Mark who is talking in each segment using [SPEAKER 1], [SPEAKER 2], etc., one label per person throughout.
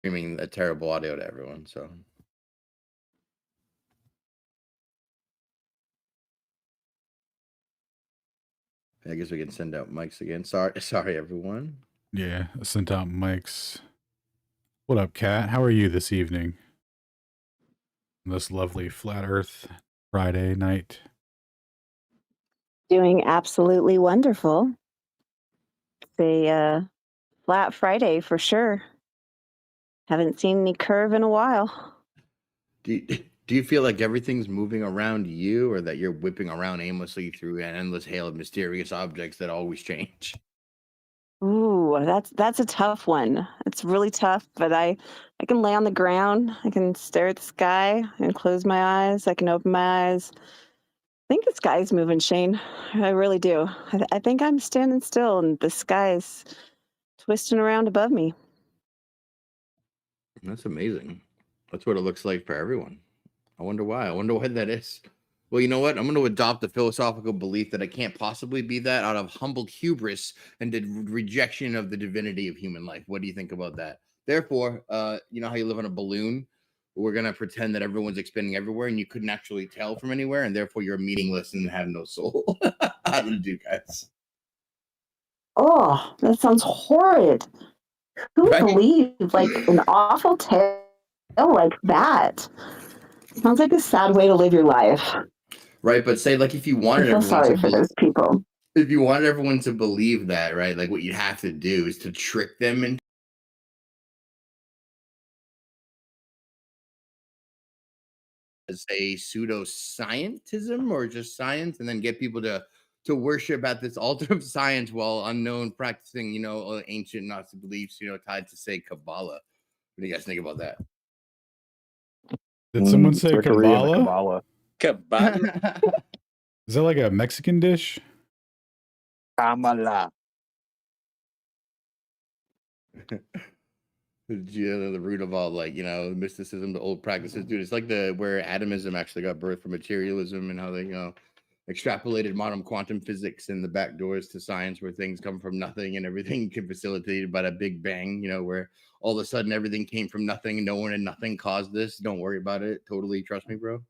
[SPEAKER 1] Streaming a terrible audio to everyone. So I guess we can send out mics again. Sorry, everyone.
[SPEAKER 2] Yeah, I sent out mics. What up, Kat? How are you this evening? This lovely flat Earth Friday night.
[SPEAKER 3] Doing absolutely wonderful. It's a flat Friday for sure. Haven't seen any curve in a while.
[SPEAKER 1] Do you feel like everything's moving around you, or that you're whipping around aimlessly through an endless hail of mysterious objects that always change?
[SPEAKER 3] Ooh, that's a tough one. It's really tough, but I can lay on the ground. I can stare at the sky and close my eyes. I can open my eyes. I think the sky's moving, Shane. I really do. I think I'm standing still and the sky's twisting around above me.
[SPEAKER 1] That's amazing. That's what it looks like for everyone. I wonder why. I wonder why that is. Well, you know what? I'm going to adopt the philosophical belief that I can't possibly be that out of humble hubris and the rejection of the divinity of human life. What do you think about that? Therefore, you know how you live on a balloon? We're going to pretend that everyone's expanding everywhere and you couldn't actually tell from anywhere, and therefore you're meaningless and have no soul. How did it do, guys?
[SPEAKER 3] Oh, that sounds horrid. Who would
[SPEAKER 1] Right?
[SPEAKER 3] believe like an awful tale like that? Sounds like a sad way to live your life.
[SPEAKER 1] Right. But say, like, if you
[SPEAKER 3] I
[SPEAKER 1] wanted
[SPEAKER 3] feel
[SPEAKER 1] everyone to
[SPEAKER 3] sorry for those people.
[SPEAKER 1] if you wanted everyone to believe that, right? Like, what you'd have to do is to trick them into say pseudoscientism or just science, and then get people to worship at this altar of science while unknown practicing, ancient Gnostic beliefs, tied to say Kabbalah. What do you guys think about that?
[SPEAKER 2] Did someone say
[SPEAKER 4] Trickery and the
[SPEAKER 2] Kabbalah?
[SPEAKER 4] Kabbalah.
[SPEAKER 2] Is that like a Mexican dish?
[SPEAKER 4] Kamala.
[SPEAKER 1] The root of all, like, mysticism, the old practices, dude. It's like the where atomism actually got birth from materialism, and how they extrapolated modern quantum physics and the back doors to science, where things come from nothing and everything can facilitated by a big bang, where all of a sudden everything came from nothing. No one and nothing caused this. Don't worry about it. Totally trust me, bro.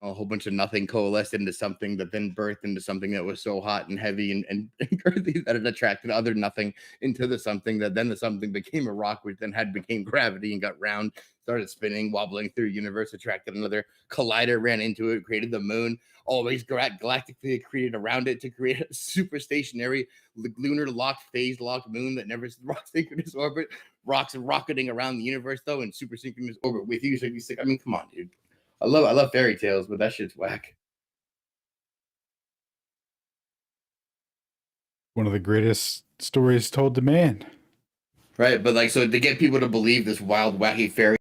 [SPEAKER 1] A whole bunch of nothing coalesced into something that then birthed into something that was so hot and heavy and earthy that it attracted other nothing into the something, that then the something became a rock, which then became gravity and got round, started spinning, wobbling through the universe, attracted another collider, ran into it, created the moon, always galactically created around it to create a super stationary lunar locked, phase locked moon that never rocks synchronous orbit, rocks rocketing around the universe though in super synchronous orbit with you. So you say, I mean, come on, dude. I love fairy tales, but that shit's whack.
[SPEAKER 2] One of the greatest stories told to man.
[SPEAKER 1] Right, but like, so to get people to believe this wild, wacky fairy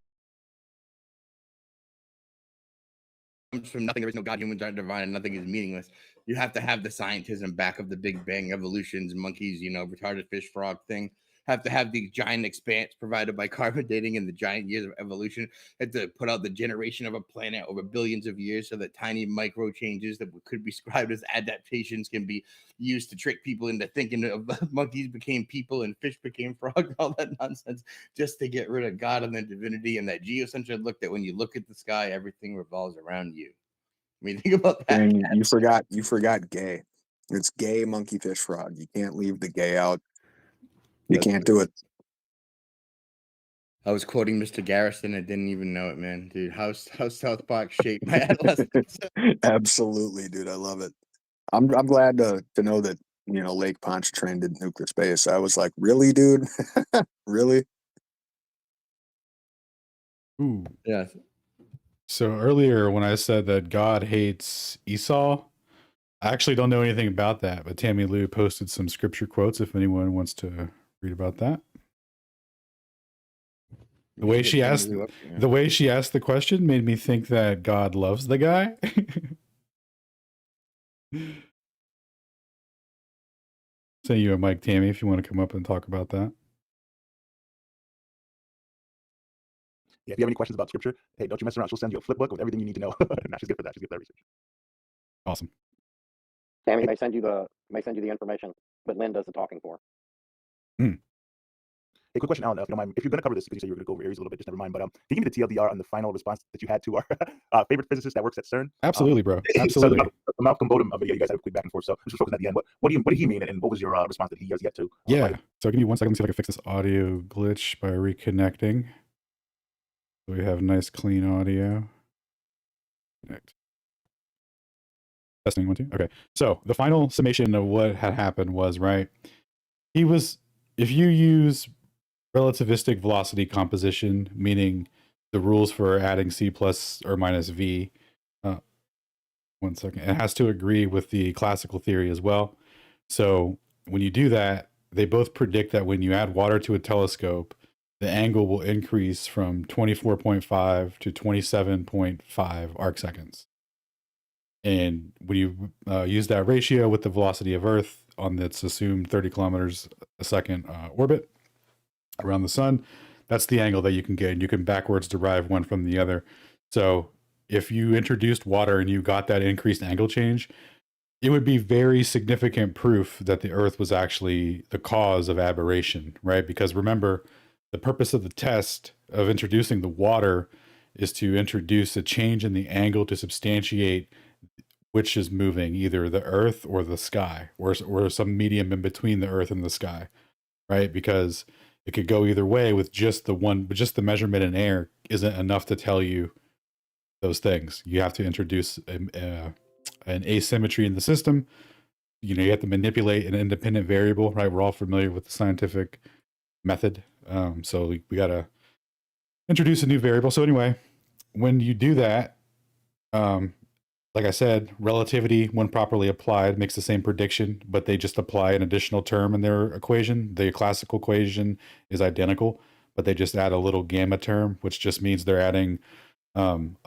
[SPEAKER 1] comes from nothing, there is no God, humans aren't divine, and nothing is meaningless. You have to have the scientism back of the Big Bang, evolutions, monkeys, retarded fish frog thing. Have to have the giant expanse provided by carbon dating and the giant years of evolution. Had to put out the generation of a planet over billions of years, so that tiny micro changes that could be described as adaptations can be used to trick people into thinking of monkeys became people and fish became frog, all that nonsense, just to get rid of God and the divinity and that geocentric look that when you look at the sky, everything revolves around you. I mean, think about that.
[SPEAKER 4] And you forgot gay. It's gay monkey fish frog. You can't leave the gay out. You can't do it.
[SPEAKER 1] I was quoting Mr. Garrison. I didn't even know it, man. Dude, how South Park shaped my adolescence.
[SPEAKER 4] Absolutely, dude. I love it. I'm glad to know that, Lake Pontchartrain did nuclear space. I was like, really, dude? Really?
[SPEAKER 2] Ooh.
[SPEAKER 1] Yeah.
[SPEAKER 2] So earlier when I said that God hates Esau, I actually don't know anything about that, but Tammy Lou posted some scripture quotes if anyone wants to read about that. The way she asked the question made me think that God loves the guy. Send you a mic, Tammy, if you want to come up and talk about that.
[SPEAKER 5] Yeah, if you have any questions about scripture, hey, don't you mess around. She'll send you a flip book with everything you need to know. Nah, she's good for that. She's good for that research.
[SPEAKER 2] Awesome.
[SPEAKER 6] Tammy may send you the information, but Lynn does the talking for.
[SPEAKER 5] Hey, quick question, Alan, if you don't mind, if you're going to cover this, because you said you were going to go over Aries a little bit, just never mind. But can you give me the TLDR on the final response that you had to our favorite physicist that works at CERN?
[SPEAKER 2] Absolutely, bro.
[SPEAKER 5] So
[SPEAKER 2] Absolutely.
[SPEAKER 5] the Malcolm Bodum video, you guys had a quick back and forth. So I'm just focusing at the end. What did he mean, and what was your response that he has yet to?
[SPEAKER 2] Yeah. So give me 1 second to see if I can fix this audio glitch by reconnecting. So we have nice clean audio. Connect. Testing 1, 2. Okay. So the final summation of what had happened was, right, if you use relativistic velocity composition, meaning the rules for adding c plus or minus v, 1 second, it has to agree with the classical theory as well. So when you do that, they both predict that when you add water to a telescope, the angle will increase from 24.5 to 27.5 arc seconds. And when you use that ratio with the velocity of Earth on its assumed 30 kilometers a second orbit around the sun, that's the angle that you can get. And you can backwards derive one from the other. So if you introduced water and you got that increased angle change, it would be very significant proof that the Earth was actually the cause of aberration, right? Because remember, the purpose of the test of introducing the water is to introduce a change in the angle to substantiate which is moving, either the Earth or the sky, or some medium in between the Earth and the sky, right? Because it could go either way with just the measurement in air isn't enough to tell you those things. You have to introduce an asymmetry in the system. You have to manipulate an independent variable, right? We're all familiar with the scientific method. So we got to introduce a new variable. So anyway, when you do that, like I said, relativity, when properly applied, makes the same prediction, but they just apply an additional term in their equation. The classical equation is identical, but they just add a little gamma term, which just means they're adding an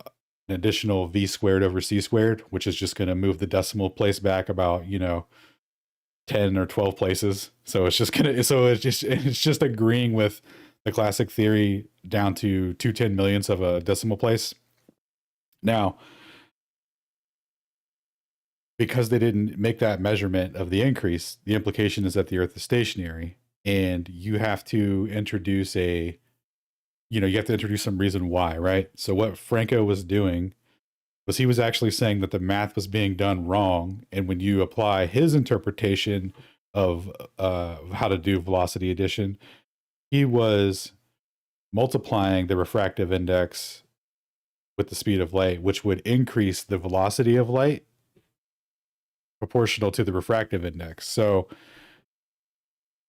[SPEAKER 2] additional v squared over c squared, which is just going to move the decimal place back about 10 or 12 places. So it's just agreeing with the classic theory down to 2/10 millionths of a decimal place. Now, because they didn't make that measurement of the increase, the implication is that the Earth is stationary, and you have to introduce some reason why, right? So what Franco was doing was he was actually saying that the math was being done wrong, and when you apply his interpretation of how to do velocity addition, he was multiplying the refractive index with the speed of light, which would increase the velocity of light proportional to the refractive index. So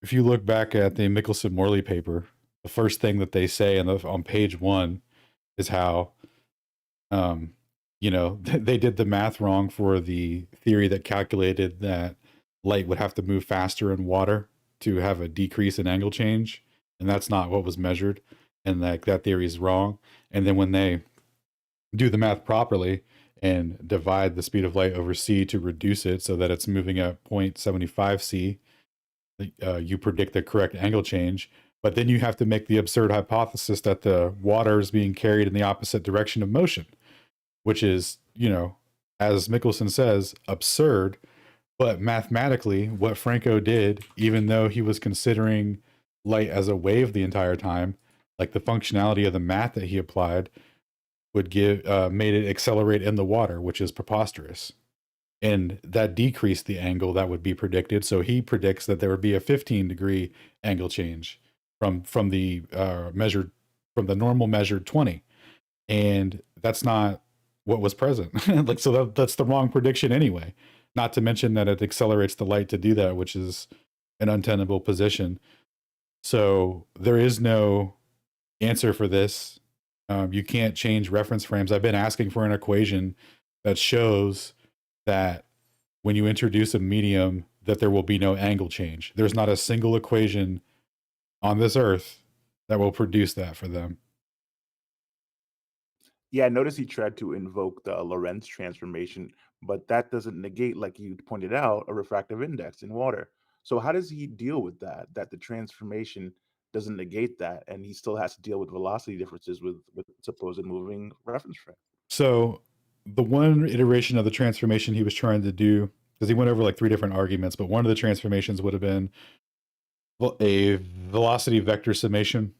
[SPEAKER 2] if you look back at the Michelson-Morley paper, the first thing that they say on page 1 is how they did the math wrong for the theory that calculated that light would have to move faster in water to have a decrease in angle change, and that's not what was measured, and that theory is wrong. And then when they do the math properly and divide the speed of light over c to reduce it so that it's moving at 0.75 c, you predict the correct angle change. But then you have to make the absurd hypothesis that the water is being carried in the opposite direction of motion, which is, as Michelson says, absurd. But mathematically, what Franco did, even though he was considering light as a wave the entire time, like the functionality of the math that he applied would made it accelerate in the water, which is preposterous. And that decreased the angle that would be predicted. So he predicts that there would be a 15-degree angle change from the normal measured 20. And that's not what was present. That's the wrong prediction anyway. Not to mention that it accelerates the light to do that, which is an untenable position. So there is no answer for this. You can't change reference frames. I've been asking for an equation that shows that when you introduce a medium, that there will be no angle change. There's not a single equation on this Earth that will produce that for them.
[SPEAKER 5] Yeah, I noticed he tried to invoke the Lorentz transformation, but that doesn't negate, like you pointed out, a refractive index in water. So how does he deal with that? That the transformation doesn't negate that, and he still has to deal with velocity differences with supposed moving reference frame.
[SPEAKER 2] So the one iteration of the transformation he was trying to do, because he went over like 3 different arguments, but one of the transformations would have been a velocity vector summation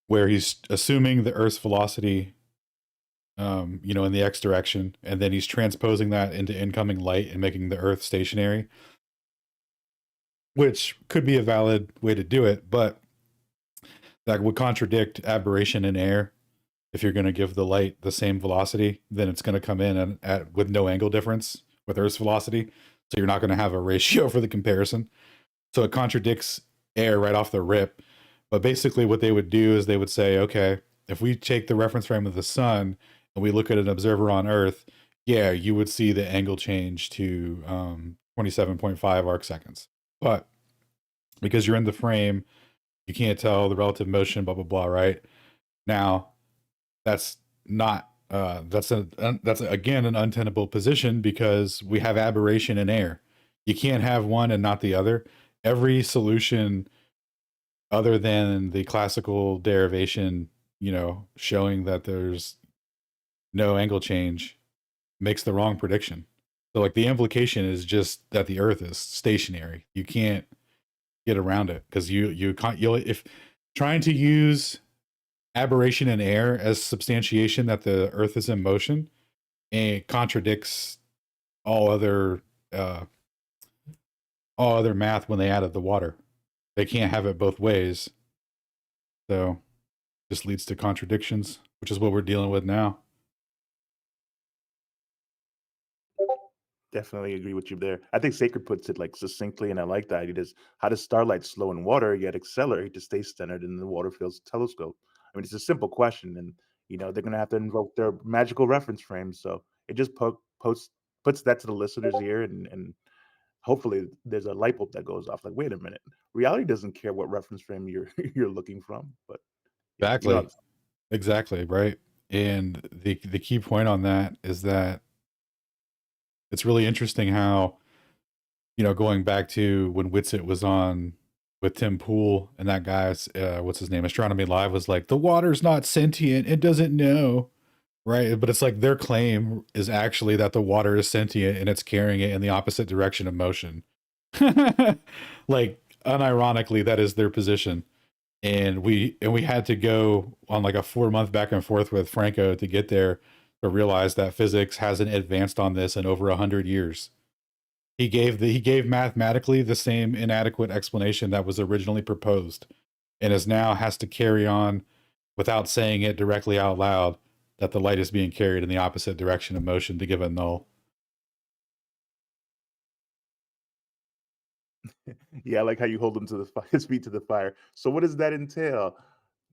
[SPEAKER 2] where he's assuming the Earth's velocity, in the X direction, and then he's transposing that into incoming light and making the Earth stationary, which could be a valid way to do it, but that would contradict aberration in air. If you're going to give the light the same velocity, then it's going to come in with no angle difference with Earth's velocity. So you're not going to have a ratio for the comparison. So it contradicts air right off the rip. But basically what they would do is they would say, okay, if we take the reference frame of the sun and we look at an observer on Earth, yeah, you would see the angle change to 27.5 arc seconds. But because you're in the frame, you can't tell the relative motion, blah, blah, blah, right? Now, that's not, that's again an untenable position because we have aberration in air. You can't have one and not the other. Every solution other than the classical derivation, showing that there's no angle change makes the wrong prediction. So like the implication is just that the Earth is stationary. You can't get around it because you'll if trying to use aberration in air as substantiation that the Earth is in motion, and it contradicts all other math when they added the water. They can't have it both ways. So just leads to contradictions, which is what we're dealing with now.
[SPEAKER 5] Definitely agree with you there. I think Sacred puts it like succinctly, and I like that. It is, how does starlight slow in water yet accelerate to stay centered in the water field's telescope? I mean, it's a simple question, and they're going to have to invoke their magical reference frames. So it just puts that to the listener's ear, and hopefully there's a light bulb that goes off. Like, wait a minute, reality doesn't care what reference frame you're you're looking from, but
[SPEAKER 2] Exactly, right. And the key point on that is that it's really interesting how, going back to when Witsit was on with Tim Pool and that guy's, what's his name, Astronomy Live, was like, the water's not sentient, it doesn't know, right? But it's like their claim is actually that the water is sentient and it's carrying it in the opposite direction of motion. Like, unironically, that is their position. And we had to go on like a 4-month back and forth with Franco to get there to realize that physics hasn't advanced on this in over 100 years. He gave mathematically the same inadequate explanation that was originally proposed, and is now has to carry on without saying it directly out loud that the light is being carried in the opposite direction of motion to give a null.
[SPEAKER 5] Yeah, I like how you hold him to his feet to the fire. So what does that entail?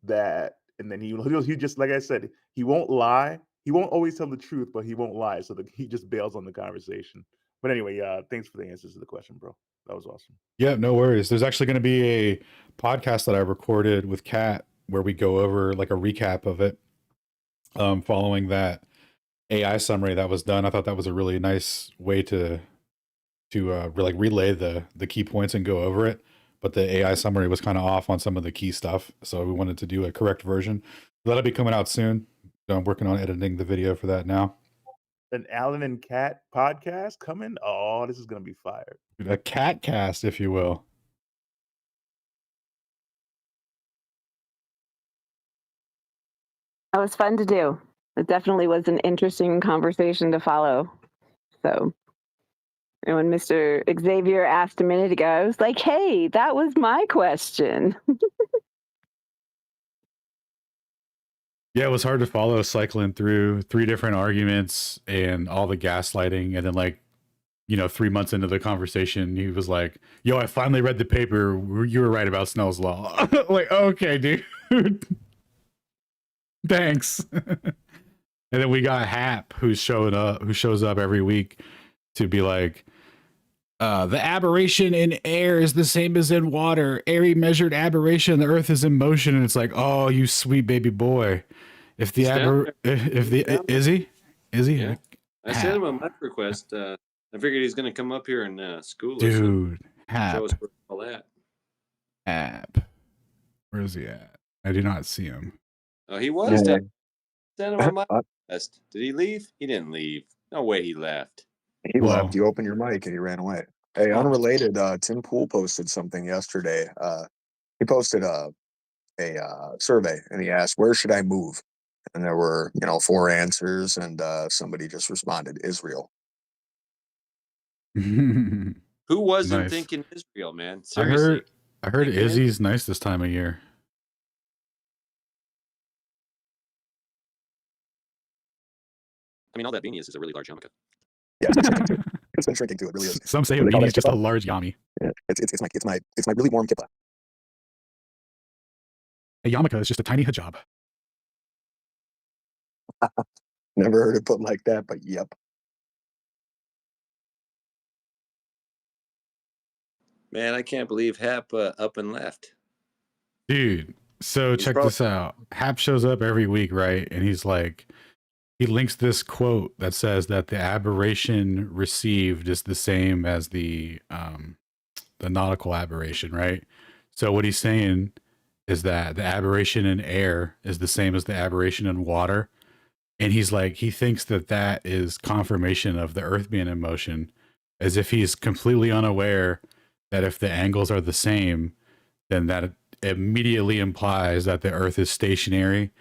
[SPEAKER 5] And then he just, like I said, he won't lie. He won't always tell the truth, but he won't lie. So he just bails on the conversation. But anyway, thanks for the answers to the question, bro. That was awesome.
[SPEAKER 2] Yeah, no worries. There's actually going to be a podcast that I recorded with Kat where we go over like a recap of it, following that AI summary that was done. I thought that was a really nice way to like relay the key points and go over it. But the AI summary was kind of off on some of the key stuff, so we wanted to do a correct version. That'll be coming out soon. I'm working on editing the video for that now.
[SPEAKER 5] An Alan and Kat podcast coming? Oh, this is gonna be fire.
[SPEAKER 2] A cat cast, if you will.
[SPEAKER 3] That was fun to do. It definitely was an interesting conversation to follow. So, and when Mr. Xavier asked a minute ago, I was like, hey, that was my question.
[SPEAKER 2] Yeah, it was hard to follow, cycling through 3 different arguments and all the gaslighting. And then, like, 3 months into the conversation, he was like, yo, I finally read the paper. You were right about Snell's law. Like, okay, dude. Thanks. And then we got Hap, who shows up every week to be like, the aberration in air is the same as in water. Airy measured aberration, the Earth is in motion. And it's like, oh, you sweet baby boy. Is he?
[SPEAKER 6] Yeah. I sent him a mic request. I figured he's going to come up here and school us.
[SPEAKER 2] Dude, Hap.
[SPEAKER 6] Show us where all that.
[SPEAKER 2] Hap. Where is he at? I do not see him.
[SPEAKER 6] Oh, he was. Sent him a mic request. Did he leave? He didn't leave. No way he left.
[SPEAKER 4] He left. You opened your mic and he ran away. Hey, unrelated, Tim Pool posted something yesterday. He posted a survey and he asked, where should I move? And there were, 4 answers, and somebody just responded, Israel.
[SPEAKER 6] Who wasn't
[SPEAKER 2] Nice.
[SPEAKER 6] thinking Israel, man? Seriously.
[SPEAKER 2] I heard
[SPEAKER 6] Thinking
[SPEAKER 2] Izzy's nice this time of year.
[SPEAKER 6] I mean, all that beanie is a really large yarmulke.
[SPEAKER 4] Yeah, it's been shrinking too. It's been shrinking too. It really is.
[SPEAKER 2] Some say a
[SPEAKER 4] What do they call
[SPEAKER 2] beanie
[SPEAKER 4] that,
[SPEAKER 2] is just a
[SPEAKER 4] kippa?
[SPEAKER 2] large yami.
[SPEAKER 4] Yeah, it's my really warm kippa.
[SPEAKER 2] A yarmulke is just a tiny hijab.
[SPEAKER 4] Never heard it put like that, but yep.
[SPEAKER 6] Man, I can't believe Hap up and left.
[SPEAKER 2] Dude, so
[SPEAKER 6] He's
[SPEAKER 2] check
[SPEAKER 6] probably-
[SPEAKER 2] this out. Hap shows up every week, right? And he's like, he links this quote that says that the aberration received is the same as the nautical aberration, right? So what he's saying is that the aberration in air is the same as the aberration in water. And he's like, he thinks that that is confirmation of the Earth being in motion, as if he's completely unaware that if the angles are the same, then that immediately implies that the Earth is stationary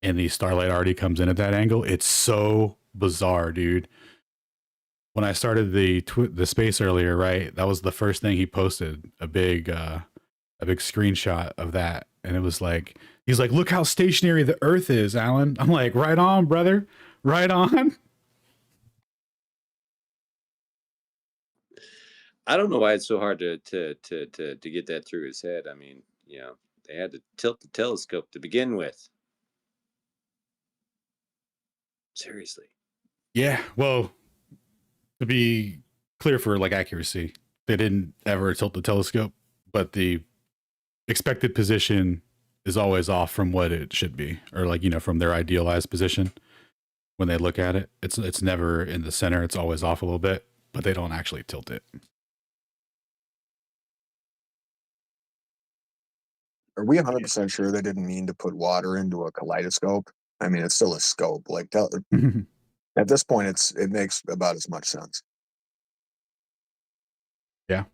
[SPEAKER 2] and the starlight already comes in at that angle. It's so bizarre, dude. When I started the space earlier, right, that was the first thing he posted, a big screenshot of that, and it was like, he's like, look how stationary the Earth is, Alan. I'm like, right on, brother, right on.
[SPEAKER 6] I don't know why it's so hard to get that through his head. I mean, they had to tilt the telescope to begin with. Seriously.
[SPEAKER 2] Yeah, well, to be clear for like accuracy, they didn't ever tilt the telescope, but the expected position is always off from what it should be, or like, from their idealized position. When they look at it, it's never in the center. It's always off a little bit, but they don't actually tilt it.
[SPEAKER 4] Are we 100% sure they didn't mean to put water into a kaleidoscope? I mean, it's still a scope. Like, at this point, it makes about as much sense.
[SPEAKER 2] Yeah.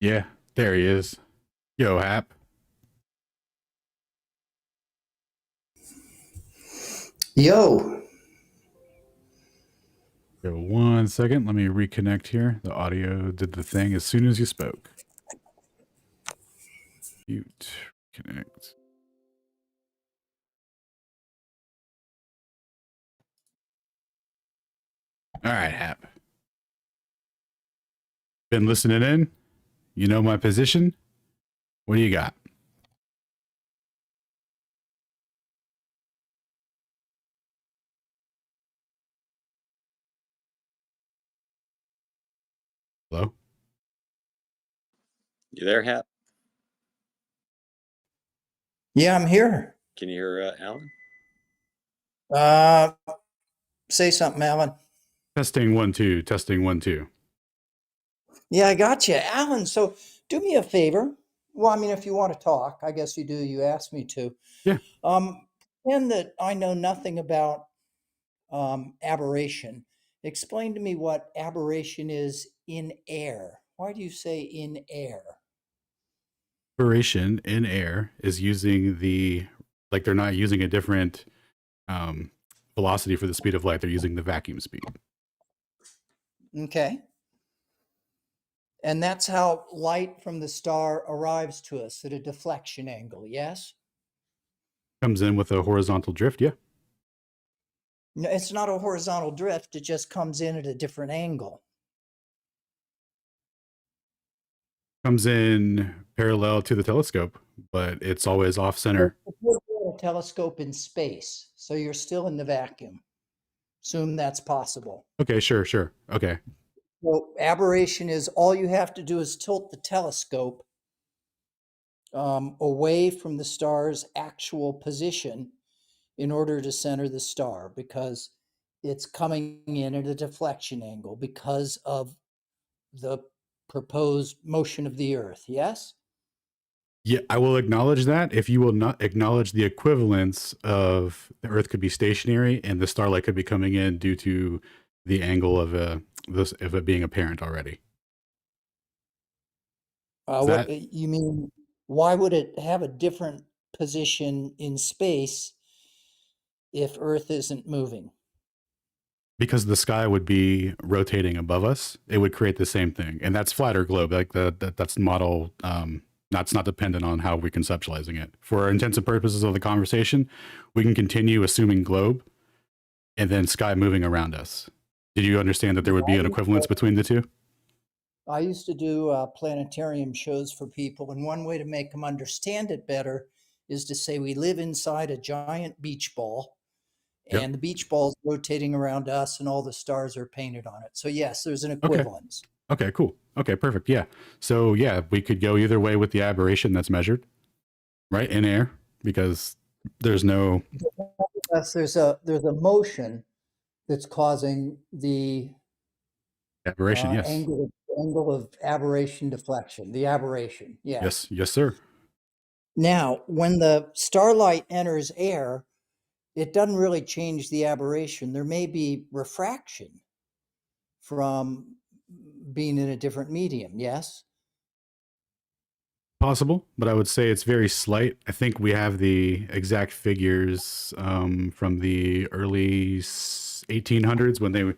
[SPEAKER 2] Yeah, there he is. Yo, Hap.
[SPEAKER 7] Yo.
[SPEAKER 2] Yo, 1 second. Let me reconnect here. The audio did the thing as soon as you spoke. Mute. Connect. All right, Hap. Been listening in? You know my position? What do you got? Hello?
[SPEAKER 6] You there, Hap?
[SPEAKER 7] Yeah, I'm here.
[SPEAKER 6] Can you hear Alan?
[SPEAKER 7] Say something, Alan.
[SPEAKER 2] Testing 1 2. Testing 1 2.
[SPEAKER 7] Yeah, I got you, Alan. So do me a favor. Well, I mean, if you want to talk, I guess you do. You asked me to.
[SPEAKER 2] Yeah.
[SPEAKER 7] And that I know nothing about aberration. Explain to me what aberration is in air. Why do you say in air?
[SPEAKER 2] Aberration in air is using they're not using a different velocity for the speed of light. They're using the vacuum speed.
[SPEAKER 7] Okay. And that's how light from the star arrives to us at a deflection angle, yes?
[SPEAKER 2] Comes in with a horizontal drift, yeah.
[SPEAKER 7] No, it's not a horizontal drift. It just comes in at a different angle.
[SPEAKER 2] Comes in parallel to the telescope, but it's always off center.
[SPEAKER 7] A telescope in space, so you're still in the vacuum. Assume that's possible.
[SPEAKER 2] Okay, sure. Okay.
[SPEAKER 7] Well, aberration is all you have to do is tilt the telescope away from the star's actual position in order to center the star, because it's coming in at a deflection angle because of the proposed motion of the Earth. Yes?
[SPEAKER 2] Yeah, I will acknowledge that. If you will not acknowledge the equivalence of the Earth could be stationary and the starlight could be coming in due to the angle of it being apparent already. Is
[SPEAKER 7] What
[SPEAKER 2] that
[SPEAKER 7] you mean? Why would it have a different position in space if Earth isn't moving?
[SPEAKER 2] because the sky would be rotating above us, it would create the same thing, and that's flat or globe. Like that's model. That's not dependent on how we're conceptualizing it. For intents and purposes of the conversation, we can continue assuming globe and then sky moving around us. Did you understand that there would be an equivalence between the two?
[SPEAKER 7] I used to do planetarium shows for people, and one way to make them understand it better is to say we live inside a giant beach ball,
[SPEAKER 2] Yep.
[SPEAKER 7] and the beach ball's rotating around us, and all the stars are painted on it. So yes, there's an
[SPEAKER 2] Okay.
[SPEAKER 7] equivalence.
[SPEAKER 2] Okay, cool. Okay, perfect. Yeah. So yeah, we could go either way with the aberration that's measured, right, in air, because there's no.
[SPEAKER 7] Yes, there's a motion that's causing the
[SPEAKER 2] Aberration, yes.
[SPEAKER 7] angle of aberration deflection. The aberration, yes.
[SPEAKER 2] Yes, sir.
[SPEAKER 7] Now, when the starlight enters air, it doesn't really change the aberration. There may be refraction from being in a different medium, yes?
[SPEAKER 2] Possible, but I would say it's very slight. I think we have the exact figures from the early 1800s when they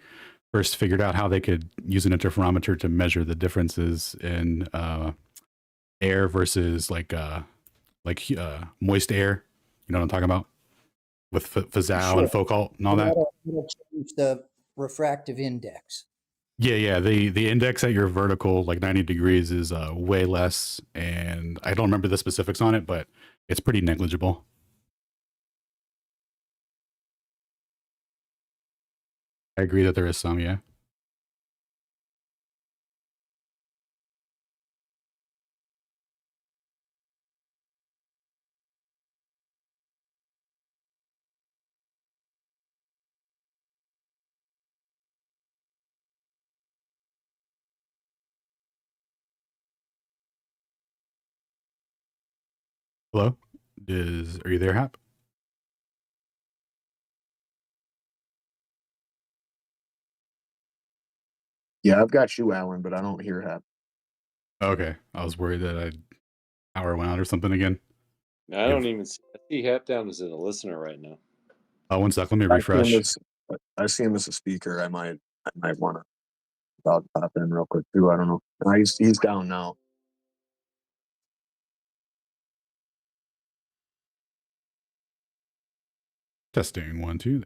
[SPEAKER 2] first figured out how they could use an interferometer to measure the differences in air versus moist air. You know what I'm talking about? With Fazal and Foucault and all that.
[SPEAKER 7] It'll change the refractive index.
[SPEAKER 2] Yeah. The index at your vertical, like 90 degrees, is way less, and I don't remember the specifics on it, but it's pretty negligible. I agree that there is some, yeah. Hello? Are you there, Hap?
[SPEAKER 4] Yeah, I've got you, Alan, but I don't hear Hap.
[SPEAKER 2] Okay. I was worried that power went out or something again.
[SPEAKER 6] I don't even see Hap down as a listener right now.
[SPEAKER 2] Oh, 1 sec. Let me refresh.
[SPEAKER 4] I see him as a speaker. I might want to pop in real quick too. I don't know. No, he's down now.
[SPEAKER 2] Testing 1, 2.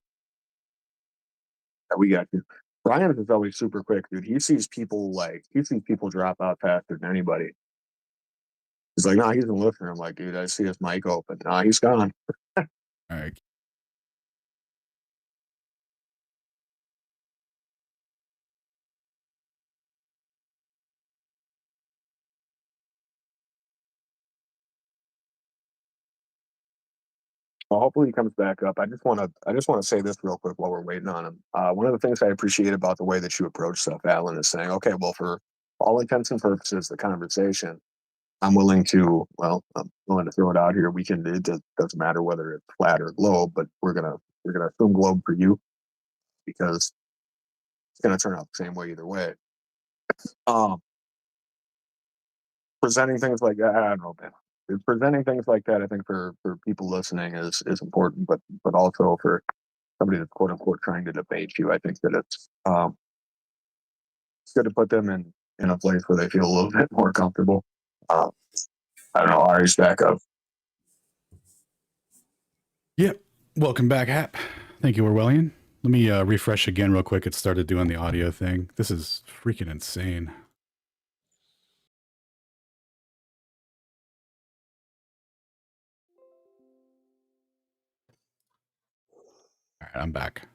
[SPEAKER 4] Yeah, we got you. Brian is always super quick, dude. He sees people drop out faster than anybody. He's like, nah, he's a listener. I'm like, dude, I see his mic open. Nah, he's gone.
[SPEAKER 2] All right.
[SPEAKER 4] Well, hopefully he comes back up. I just want to say this real quick while we're waiting on him. One of the things I appreciate about the way that you approach stuff, Alan, is saying, okay, well, for all intents and purposes, the conversation, I'm willing to throw it out here. It doesn't matter whether it's flat or globe, but we're gonna assume globe for you because it's gonna turn out the same way either way. Presenting things like that, I don't know, man. Presenting things like that, I think for people listening is important, but also for somebody that's quote unquote trying to debate you, I think that it's good to put them in a place where they feel a little bit more comfortable. I don't know, Ari's back up.
[SPEAKER 2] Yep. Welcome back, Hap. Thank you, Orwellian. Let me refresh again real quick. It started doing the audio thing. This is freaking insane. All right, I'm back.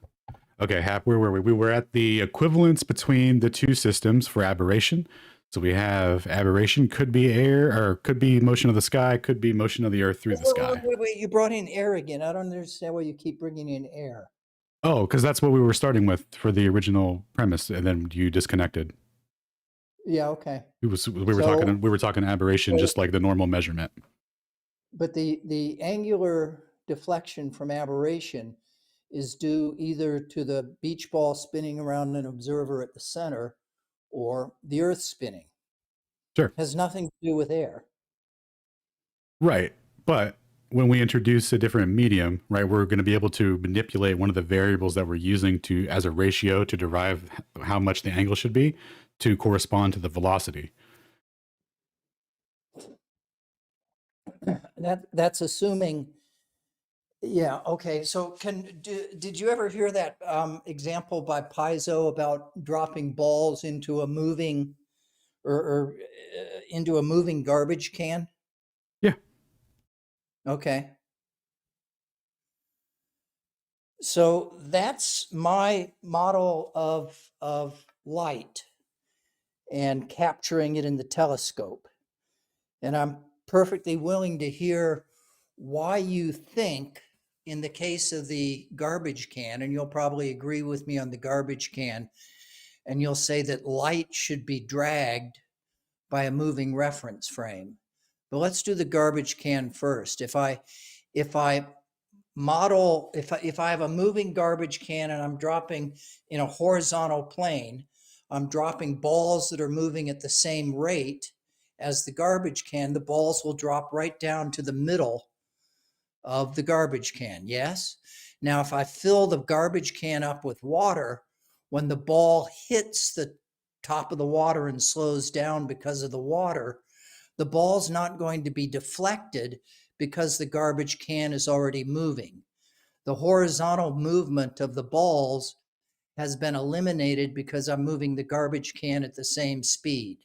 [SPEAKER 2] Okay, Hap, where were we? We were at the equivalence between the two systems for aberration. So we have aberration could be air, or could be motion of the sky, could be motion of the earth through the sky.
[SPEAKER 7] Wait, you brought in air again. I don't understand why you keep bringing in air.
[SPEAKER 2] Oh, because that's what we were starting with for the original premise, and then you disconnected.
[SPEAKER 7] Yeah, okay.
[SPEAKER 2] We were talking aberration, just like the normal measurement.
[SPEAKER 7] But the angular deflection from aberration is due either to the beach ball spinning around an observer at the center or the Earth spinning.
[SPEAKER 2] Sure.
[SPEAKER 7] Has nothing to do with air.
[SPEAKER 2] Right. But when we introduce a different medium, right, we're going to be able to manipulate one of the variables that we're using to as a ratio to derive how much the angle should be to correspond to the velocity.
[SPEAKER 7] That's assuming. Yeah. Okay. So did you ever hear that example by Paizo about dropping balls into a moving or into a moving garbage can?
[SPEAKER 2] Yeah.
[SPEAKER 7] Okay. So that's my model of light and capturing it in the telescope. And I'm perfectly willing to hear why you think, in the case of the garbage can, and you'll probably agree with me on the garbage can, and you'll say that light should be dragged by a moving reference frame. But let's do the garbage can first. If I model, if I have a moving garbage can and I'm dropping in a horizontal plane, I'm dropping balls that are moving at the same rate as the garbage can, the balls will drop right down to the middle of the garbage can. Yes? Now, if I fill the garbage can up with water, when the ball hits the top of the water and slows down because of the water, the ball's not going to be deflected because the garbage can is already moving. The horizontal movement of the balls has been eliminated because I'm moving the garbage can at the same speed.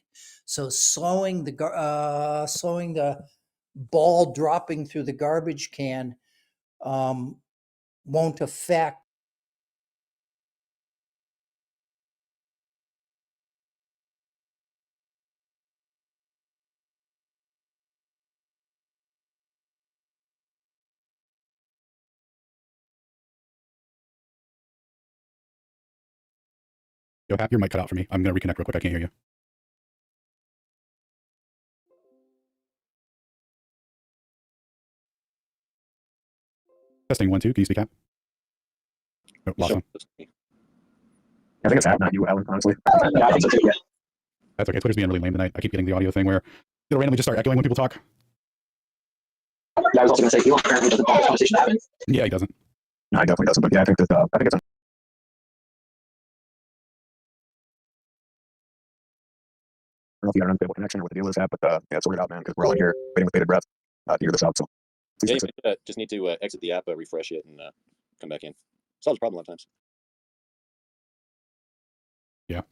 [SPEAKER 7] So slowing the ball dropping through the garbage can won't affect.
[SPEAKER 2] Yo, Hap, your mic cut out for me. I'm going to reconnect real quick. I can't hear you. Testing 1, 2. Can you speak, Hap? Oh, lost him.
[SPEAKER 4] I think it's Hap, not you, Alan, honestly. Yeah, I think so too, yeah.
[SPEAKER 2] That's okay. Twitter's being really lame tonight. I keep getting the audio thing where it'll randomly just start echoing when people talk.
[SPEAKER 4] Yeah, I was also going to say, he apparently doesn't want this conversation to happen.
[SPEAKER 2] Yeah, he doesn't.
[SPEAKER 4] No, he definitely doesn't, but yeah, I think it's I don't know if you got an unstable connection or what the deal is at, but yeah, sort it out, man, because we're all in here waiting with bated breath to hear this out. So please
[SPEAKER 6] Yeah,
[SPEAKER 4] fix it.
[SPEAKER 6] you just need to exit the app, refresh it, and come back in. Solves the problem a lot of times.
[SPEAKER 2] Yeah.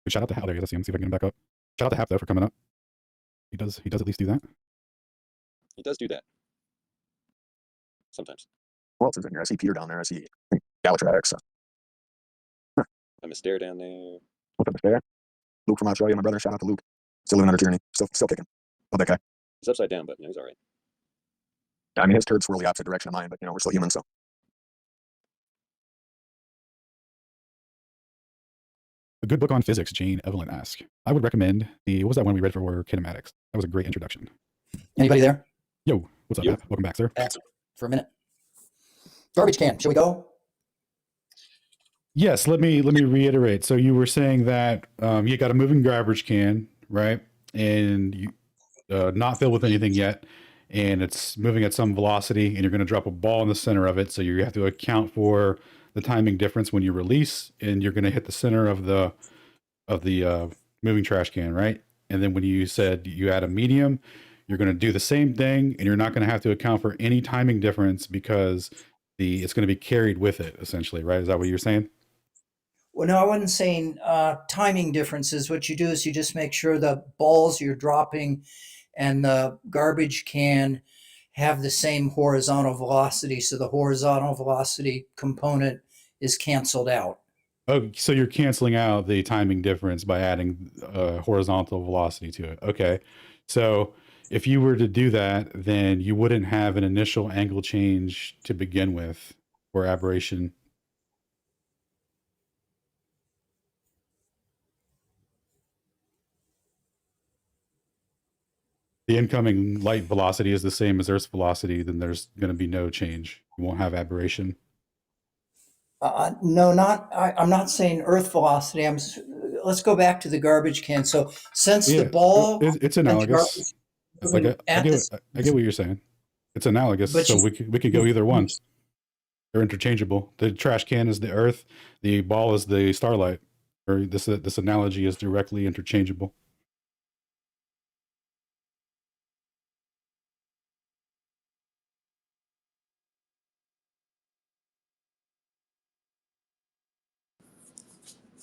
[SPEAKER 2] Shout out to Hap. There he is. I see him. See if I can get him back up. Shout out to Hap, though, for coming up. He does at least do that.
[SPEAKER 6] He does do that. Sometimes.
[SPEAKER 4] Who else is in here? I see Peter down there. I see Galatrax.
[SPEAKER 6] I'm a stare down there.
[SPEAKER 4] What's up, there? Luke from Australia, my brother. Shout out to Luke. Still living on a journey. Still kicking. Love that guy.
[SPEAKER 6] He's upside down, but he's all right.
[SPEAKER 4] Yeah, I mean, his turds swirl the opposite direction of mine, but we're still human, so.
[SPEAKER 2] A good book on physics, Jane Evelyn asks. I would recommend what was that one we read for kinematics? That was a great introduction.
[SPEAKER 7] Anybody there?
[SPEAKER 2] Yo, what's up,
[SPEAKER 6] Yo.
[SPEAKER 2] Hap? Welcome back, sir.
[SPEAKER 7] For a minute. Garbage can. Shall we go?
[SPEAKER 2] Yes, let me reiterate. So you were saying that you got a moving garbage can, right? And you not filled with anything yet, and it's moving at some velocity, and you're going to drop a ball in the center of it. So you have to account for the timing difference when you release, and you're going to hit the center of the moving trash can, right? And then when you said you add a medium, you're going to do the same thing, and you're not going to have to account for any timing difference because it's going to be carried with it, essentially, right? Is that what you're saying?
[SPEAKER 7] Well, no, I wasn't saying timing differences. What you do is you just make sure the balls you're dropping and the garbage can have the same horizontal velocity. So the horizontal velocity component is canceled out.
[SPEAKER 2] Oh, so you're canceling out the timing difference by adding horizontal velocity to it. Okay. So if you were to do that, then you wouldn't have an initial angle change to begin with for aberration. the incoming light velocity is the same as Earth's velocity, then there's going to be no change. You won't have aberration.
[SPEAKER 7] No, I'm not saying Earth velocity. Let's go back to the garbage can. So since the ball,
[SPEAKER 2] it's analogous. Like I get what you're saying. It's analogous,
[SPEAKER 7] But
[SPEAKER 2] so we could go either one. They're interchangeable. The trash can is the Earth. The ball is the starlight. Or this analogy is directly interchangeable.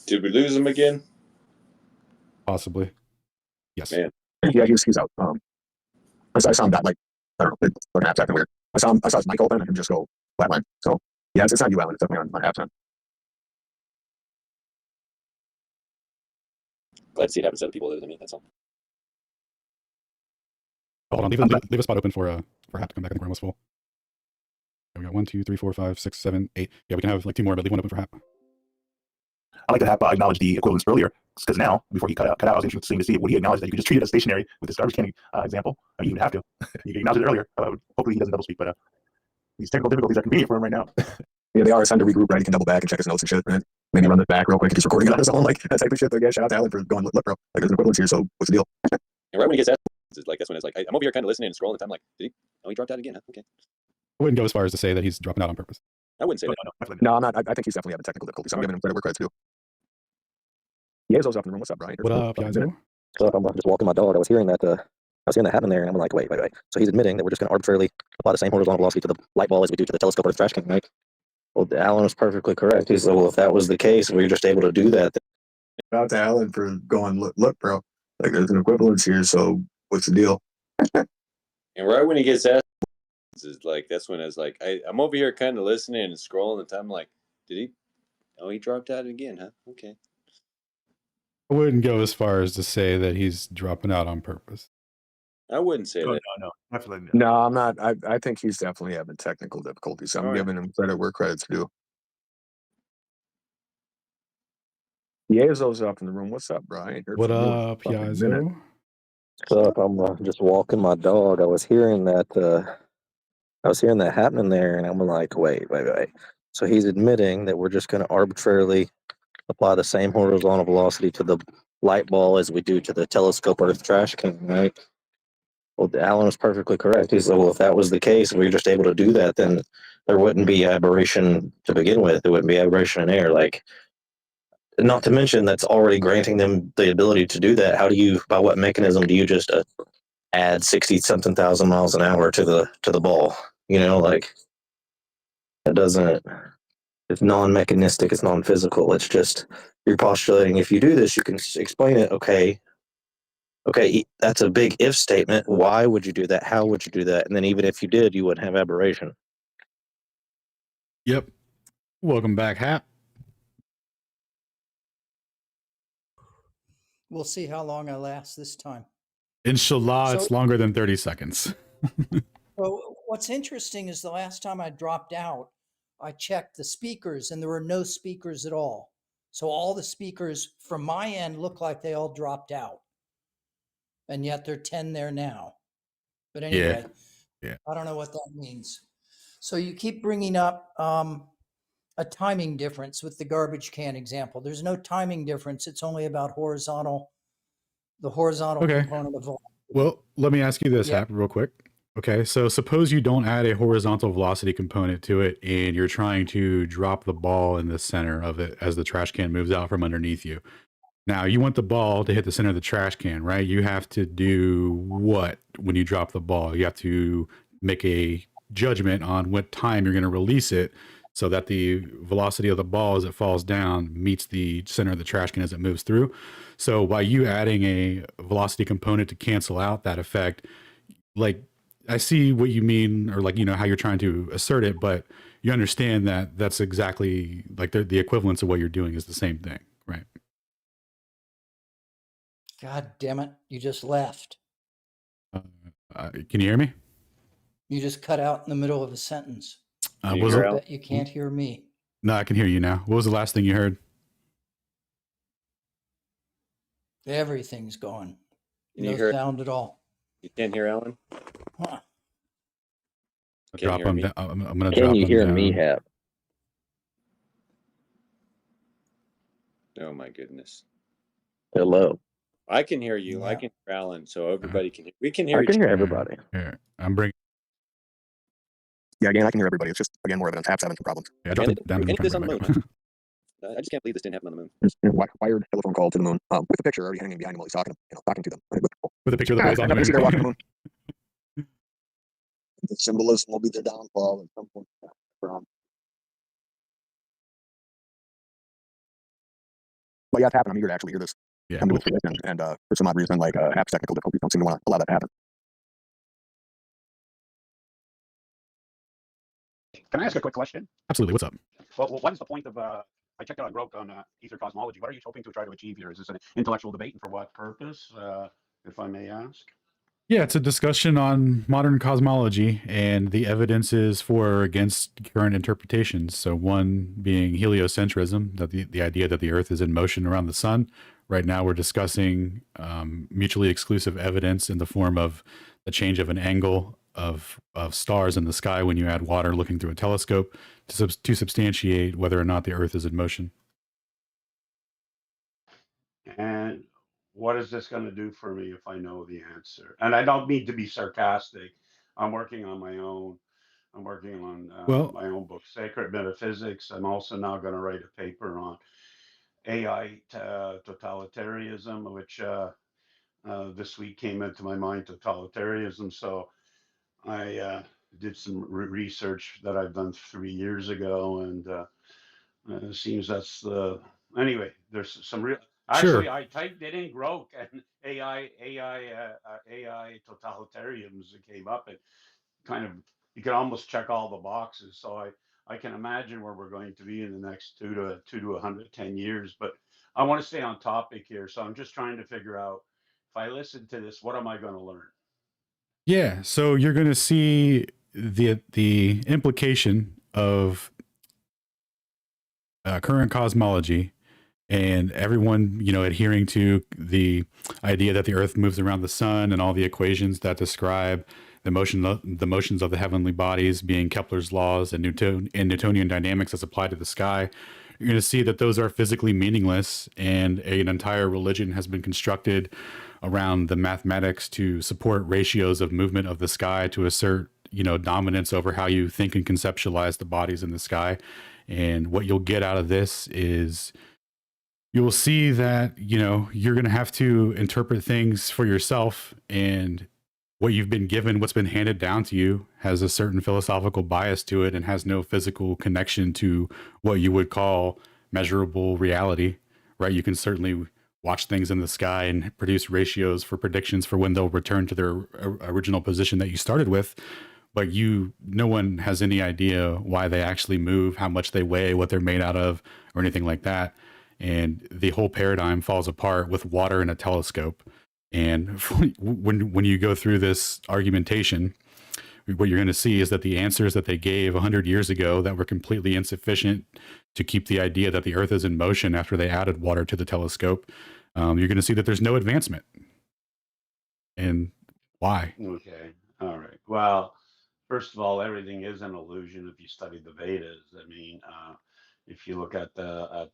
[SPEAKER 6] Did we lose him again?
[SPEAKER 2] Possibly. Yes.
[SPEAKER 6] Man.
[SPEAKER 4] Yeah, he's out. I saw him that like I don't know, like half second weird. I saw his mic open and him just go flatline. So yeah, it's not you, Alan. It's definitely on half time.
[SPEAKER 6] Glad to see it happen to other people other than me. That's all.
[SPEAKER 2] Hold on, leave a spot open for Hap to come back. I think we're almost full. Yeah, we got 1, 2, 3, 4, 5, 6, 7, 8. Yeah, we can have like 2 more, but leave one open for Hap.
[SPEAKER 5] I like to have acknowledge the equivalence earlier, because now, before he cut out, I was interested to see would he acknowledge that you could just treat it as stationary with this garbage can example. You would have to. You acknowledged it earlier. Hopefully he doesn't double speak, but these technical difficulties are convenient for him right now.
[SPEAKER 4] Yeah, they are. It's time to regroup, right? He can double back and check his notes and shit, right? Maybe run this back real quick if he's recording it on his own, like that type of shit. But yeah, shout out to Alan for going, look, bro, like there's an equivalence here, so what's the deal?
[SPEAKER 6] And right when he gets asked, it's like that's when it's like I'm over here kind of listening and scrolling. And I'm like, did he? Oh, he dropped out again. Huh? Okay.
[SPEAKER 2] I wouldn't go as far as to say that he's dropping out on purpose.
[SPEAKER 6] I wouldn't say
[SPEAKER 5] that.
[SPEAKER 4] No, I'm not. I think he's definitely having technical difficulties. So I'm giving him credit where credit's due. Yeah, he's up in the room. What's up, Brian?
[SPEAKER 2] What up, Yazo?
[SPEAKER 8] So I'm just walking my dog. I was hearing that happen there, and I'm like, wait. So he's admitting that we're just going to arbitrarily apply the same horizontal velocity to the light ball as we do to the telescope or the trash can, right? Well, Alan was perfectly correct. He said, well, if that was the case, we were just able to do that.
[SPEAKER 4] Shout out to Alan for going, look, bro, like there's an equivalence here, so what's the deal?
[SPEAKER 6] And right when he gets asked, it's like that's when it's like I'm over here kind of listening and scrolling. And I'm like, did he? Oh, he dropped out again, huh? Okay.
[SPEAKER 2] I wouldn't go as far as to say that he's dropping out on purpose.
[SPEAKER 6] I wouldn't say that.
[SPEAKER 5] No, definitely
[SPEAKER 4] no. No, I'm not. I think he's definitely having technical difficulties. So I'm giving him credit where credit's due. Yazo's up in the room. What's up, Brian?
[SPEAKER 2] What up, Yazo?
[SPEAKER 8] What's up? I'm just walking my dog. I was hearing that happening there, and I'm like, wait. So he's admitting that we're just going to arbitrarily apply the same horizontal velocity to the light ball as we do to the telescope or the trash can, right? Well, Alan was perfectly correct. He said, well, if that was the case, we were just able to do that, then there wouldn't be aberration to begin with. There wouldn't be aberration in air. Like, not to mention that's already granting them the ability to do that. By what mechanism do you just add 60-something thousand miles an hour to the ball? You know, like, it doesn't. It's non-mechanistic, it's non-physical. It's just you're postulating if you do this, you can explain it. Okay, that's a big if statement. Why would you do that? How would you do that? And then even if you did, you wouldn't have aberration.
[SPEAKER 2] Yep. Welcome back, Hap.
[SPEAKER 7] We'll see how long I last this time.
[SPEAKER 2] Inshallah, it's longer than 30 seconds.
[SPEAKER 7] Well, what's interesting is the last time I dropped out, I checked the speakers and there were no speakers at all. So all the speakers from my end look like they all dropped out. And yet there are 10 there now. But anyway,
[SPEAKER 2] yeah.
[SPEAKER 7] I don't know what that means. So you keep bringing up a timing difference with the garbage can example. There's no timing difference. It's only about the horizontal component of velocity.
[SPEAKER 2] Well, let me ask you this, Hap, real quick. Okay, so suppose you don't add a horizontal velocity component to it and you're trying to drop the ball in the center of it as the trash can moves out from underneath you. Now, you want the ball to hit the center of the trash can, right? You have to do what when you drop the ball? You have to make a judgment on what time you're going to release it so that the velocity of the ball as it falls down meets the center of the trash can as it moves through. So by you adding a velocity component to cancel out that effect, like, I see what you mean, or like, you know, how you're trying to assert it, but you understand that that's exactly like the equivalence of what you're doing is the same thing, right?
[SPEAKER 7] God damn it. You just left.
[SPEAKER 2] Can you hear me?
[SPEAKER 7] You just cut out in the middle of a sentence. You can't hear me.
[SPEAKER 2] No, I can hear you now. What was the last thing you heard?
[SPEAKER 7] Everything's gone. No sound at all.
[SPEAKER 6] You can't hear Alan?
[SPEAKER 7] Huh.
[SPEAKER 6] Can't
[SPEAKER 2] Drop
[SPEAKER 6] hear
[SPEAKER 2] him
[SPEAKER 6] me.
[SPEAKER 2] down. I'm gonna
[SPEAKER 8] Can
[SPEAKER 2] drop
[SPEAKER 8] you
[SPEAKER 2] him
[SPEAKER 8] hear
[SPEAKER 2] down.
[SPEAKER 8] me, Hap?
[SPEAKER 6] Oh my goodness.
[SPEAKER 8] Hello.
[SPEAKER 6] I can hear you. I
[SPEAKER 7] Yeah.
[SPEAKER 6] can hear Alan, so everybody can hear. We can hear
[SPEAKER 8] I
[SPEAKER 6] each
[SPEAKER 8] can hear
[SPEAKER 6] other.
[SPEAKER 8] everybody.
[SPEAKER 2] Here, I'm bringing.
[SPEAKER 4] Yeah, again, I can hear everybody. It's just, again, more evidence. Hap's having some problems.
[SPEAKER 2] Yeah, I dropped
[SPEAKER 6] And
[SPEAKER 2] it down
[SPEAKER 6] we
[SPEAKER 2] in
[SPEAKER 6] can
[SPEAKER 2] front
[SPEAKER 6] this on
[SPEAKER 2] of
[SPEAKER 6] the
[SPEAKER 2] my
[SPEAKER 6] moon.
[SPEAKER 2] mic.
[SPEAKER 6] I just can't believe this didn't happen on the moon.
[SPEAKER 4] Just, wired telephone call to the moon with a picture already hanging behind him while he's talking, talking to them.
[SPEAKER 2] With a picture of the boys on the
[SPEAKER 4] Basically, they're watching the
[SPEAKER 2] moon.
[SPEAKER 4] moon. The symbolism will be their downfall at some point. But yeah, it's happened. I'm eager to actually hear this
[SPEAKER 2] Yeah.
[SPEAKER 4] come to fruition. And for some odd reason, like Hap's technical difficulties don't seem to want to allow that to happen.
[SPEAKER 9] Can I ask a quick question?
[SPEAKER 2] Absolutely. What's up?
[SPEAKER 9] Well, what is the point of, I checked out Grok on Aether cosmology. What are you hoping to try to achieve here? Is this an intellectual debate, and for what purpose, if I may ask?
[SPEAKER 2] Yeah, it's a discussion on modern cosmology and the evidences for or against current interpretations. So one being heliocentrism, that the idea that the Earth is in motion around the sun. Right now we're discussing mutually exclusive evidence in the form of the change of an angle of stars in the sky when you add water looking through a telescope to substantiate whether or not the Earth is in motion.
[SPEAKER 9] And what is this going to do for me if I know the answer? And I don't mean to be sarcastic. I'm working on my own. I'm working on my own book, Sacred Metaphysics. I'm also now going to write a paper on AI totalitarianism, which this week came into my mind, totalitarianism. So I did some research that I've done 3 years ago, and it seems that's the anyway. There's some real. Actually, I typed it in Grok and AI totalitarianism came up, and kind of you can almost check all the boxes. So I can imagine where we're going to be in the next 2 to 110 years. But I want to stay on topic here, so I'm just trying to figure out if I listen to this, what am I going to learn?
[SPEAKER 2] Yeah, so you're going to see the implication of current cosmology and everyone, adhering to the idea that the Earth moves around the sun and all the equations that describe the motions of the heavenly bodies, being Kepler's laws and Newtonian dynamics as applied to the sky. You're going to see that those are physically meaningless, and an entire religion has been constructed around the mathematics to support ratios of movement of the sky to assert, dominance over how you think and conceptualize the bodies in the sky. And what you'll get out of this is you will see that, you're going to have to interpret things for yourself, and what you've been given, what's been handed down to you, has a certain philosophical bias to it and has no physical connection to what you would call measurable reality, right? You can certainly watch things in the sky and produce ratios for predictions for when they'll return to their original position that you started with. But no one has any idea why they actually move, how much they weigh, what they're made out of, or anything like that. And the whole paradigm falls apart with water and a telescope. And when you go through this argumentation, what you're going to see is that the answers that they gave 100 years ago that were completely insufficient to keep the idea that the Earth is in motion after they added water to the telescope, you're going to see that there's no advancement. And why?
[SPEAKER 9] Okay. All right. Well, first of all, everything is an illusion if you study the Vedas. I mean, if you look at the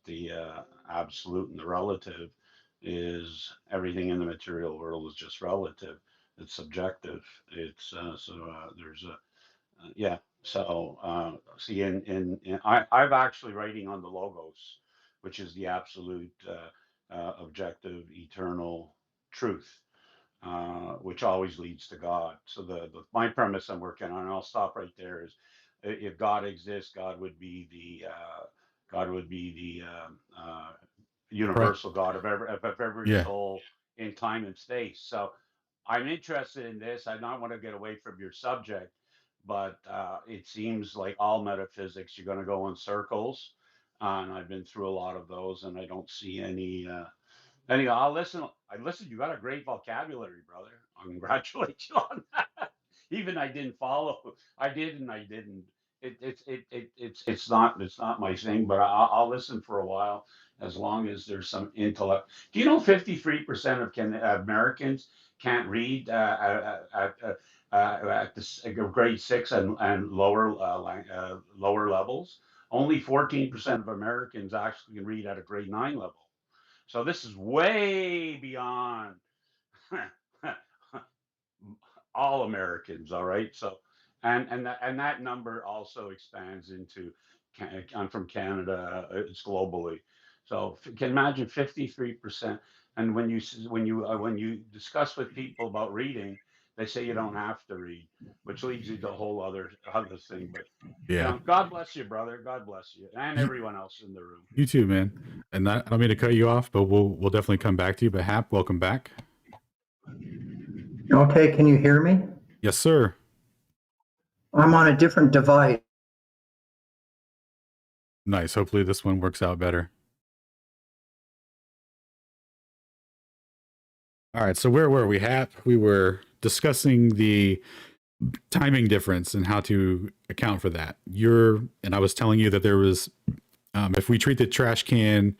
[SPEAKER 9] absolute and the relative, is everything in the material world is just relative. It's subjective. It's there's a yeah. So see, I've actually writing on the logos, which is the absolute, objective, eternal truth, which always leads to God. So my premise I'm working on, and I'll stop right there, is if God exists, God would be the universal God of every soul in time and space. So I'm interested in this. I don't want to get away from your subject, but it seems like all metaphysics, you're going to go in circles. And I've been through a lot of those, and I don't see any. Anyhow, I'll listen. I listen. You got a great vocabulary, brother. I congratulate you on that. Even I didn't follow. I did and I didn't. it's not my thing, but I'll listen for a while as long as there's some intellect. Do you know 53% of Americans can't read at grade 6 and lower levels? Only 14% of Americans actually can read at a grade 9 level. So this is way beyond all Americans. All right. So, and that number also expands into, I'm from Canada. It's globally. So can imagine 53%. And when you discuss with people about reading, they say you don't have to read, which leads you to a whole other thing. But
[SPEAKER 2] Yeah.
[SPEAKER 9] God bless you, brother. God bless you, and
[SPEAKER 2] You,
[SPEAKER 9] everyone else in the room.
[SPEAKER 2] you too, man. And I don't mean to cut you off, but we'll definitely come back to you. But Hap, welcome back.
[SPEAKER 7] Okay, can you hear me?
[SPEAKER 2] Yes, sir.
[SPEAKER 7] I'm on a different device.
[SPEAKER 2] Nice. Hopefully this one works out better. All right. So where were we, Hap? We were discussing the timing difference and how to account for that. And I was telling you that there was, if we treat the trash can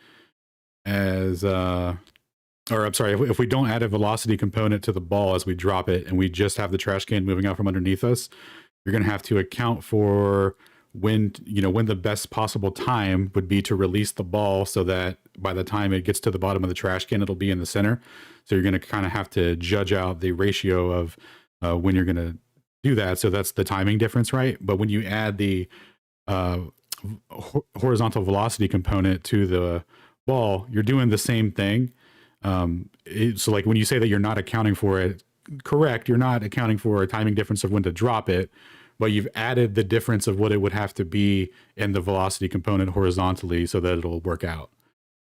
[SPEAKER 2] as, or I'm sorry, if we don't add a velocity component to the ball as we drop it and we just have the trash can moving out from underneath us, you're going to have to account for when the best possible time would be to release the ball so that by the time it gets to the bottom of the trash can, it'll be in the center. So you're going to kind of have to judge out the ratio of when you're going to do that. So that's the timing difference, right? But when you add the horizontal velocity component to the ball, you're doing the same thing. So like when you say that you're not accounting for it, correct, you're not accounting for a timing difference of when to drop it, but you've added the difference of what it would have to be in the velocity component horizontally so that it'll work out.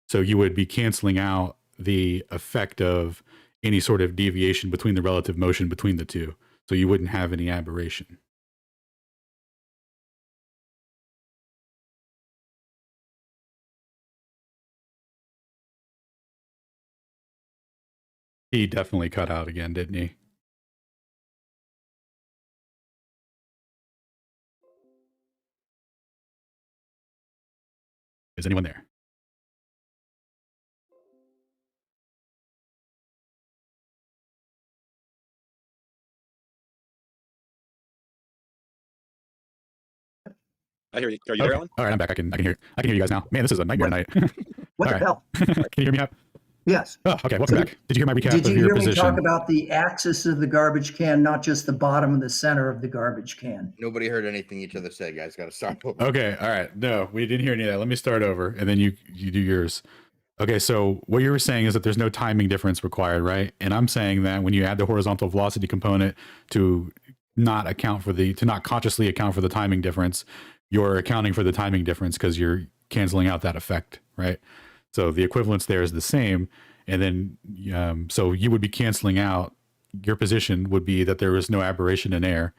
[SPEAKER 2] So you would be canceling out the effect of any sort of deviation between the relative motion between the two. So you wouldn't have any aberration. He definitely cut out again, didn't he? Is anyone there?
[SPEAKER 10] I hear you. Are you there,
[SPEAKER 2] Okay.
[SPEAKER 10] Alan?
[SPEAKER 2] All right, I'm back. I can hear you guys now. Man, this is a nightmare night.
[SPEAKER 7] What
[SPEAKER 2] All
[SPEAKER 7] the
[SPEAKER 2] right.
[SPEAKER 7] hell?
[SPEAKER 2] Can you hear me up?
[SPEAKER 7] Yes.
[SPEAKER 2] Oh, okay. Welcome back. Did you hear my recap
[SPEAKER 7] Did
[SPEAKER 2] of
[SPEAKER 7] you
[SPEAKER 2] your
[SPEAKER 7] hear me
[SPEAKER 2] position?
[SPEAKER 7] talk about the axis of the garbage can, not just the bottom and the center of the garbage can?
[SPEAKER 1] Nobody heard anything each other said, guys. Got to start over.
[SPEAKER 2] Okay. All right. No, we didn't hear any of that. Let me start over, and then you do yours. Okay. So what you were saying is that there's no timing difference required, right? And I'm saying that when you add the horizontal velocity component to not consciously account for the timing difference, you're accounting for the timing difference because you're canceling out that effect, right? So the equivalence there is the same. And then, so you would be canceling out, your position would be that there is no aberration in air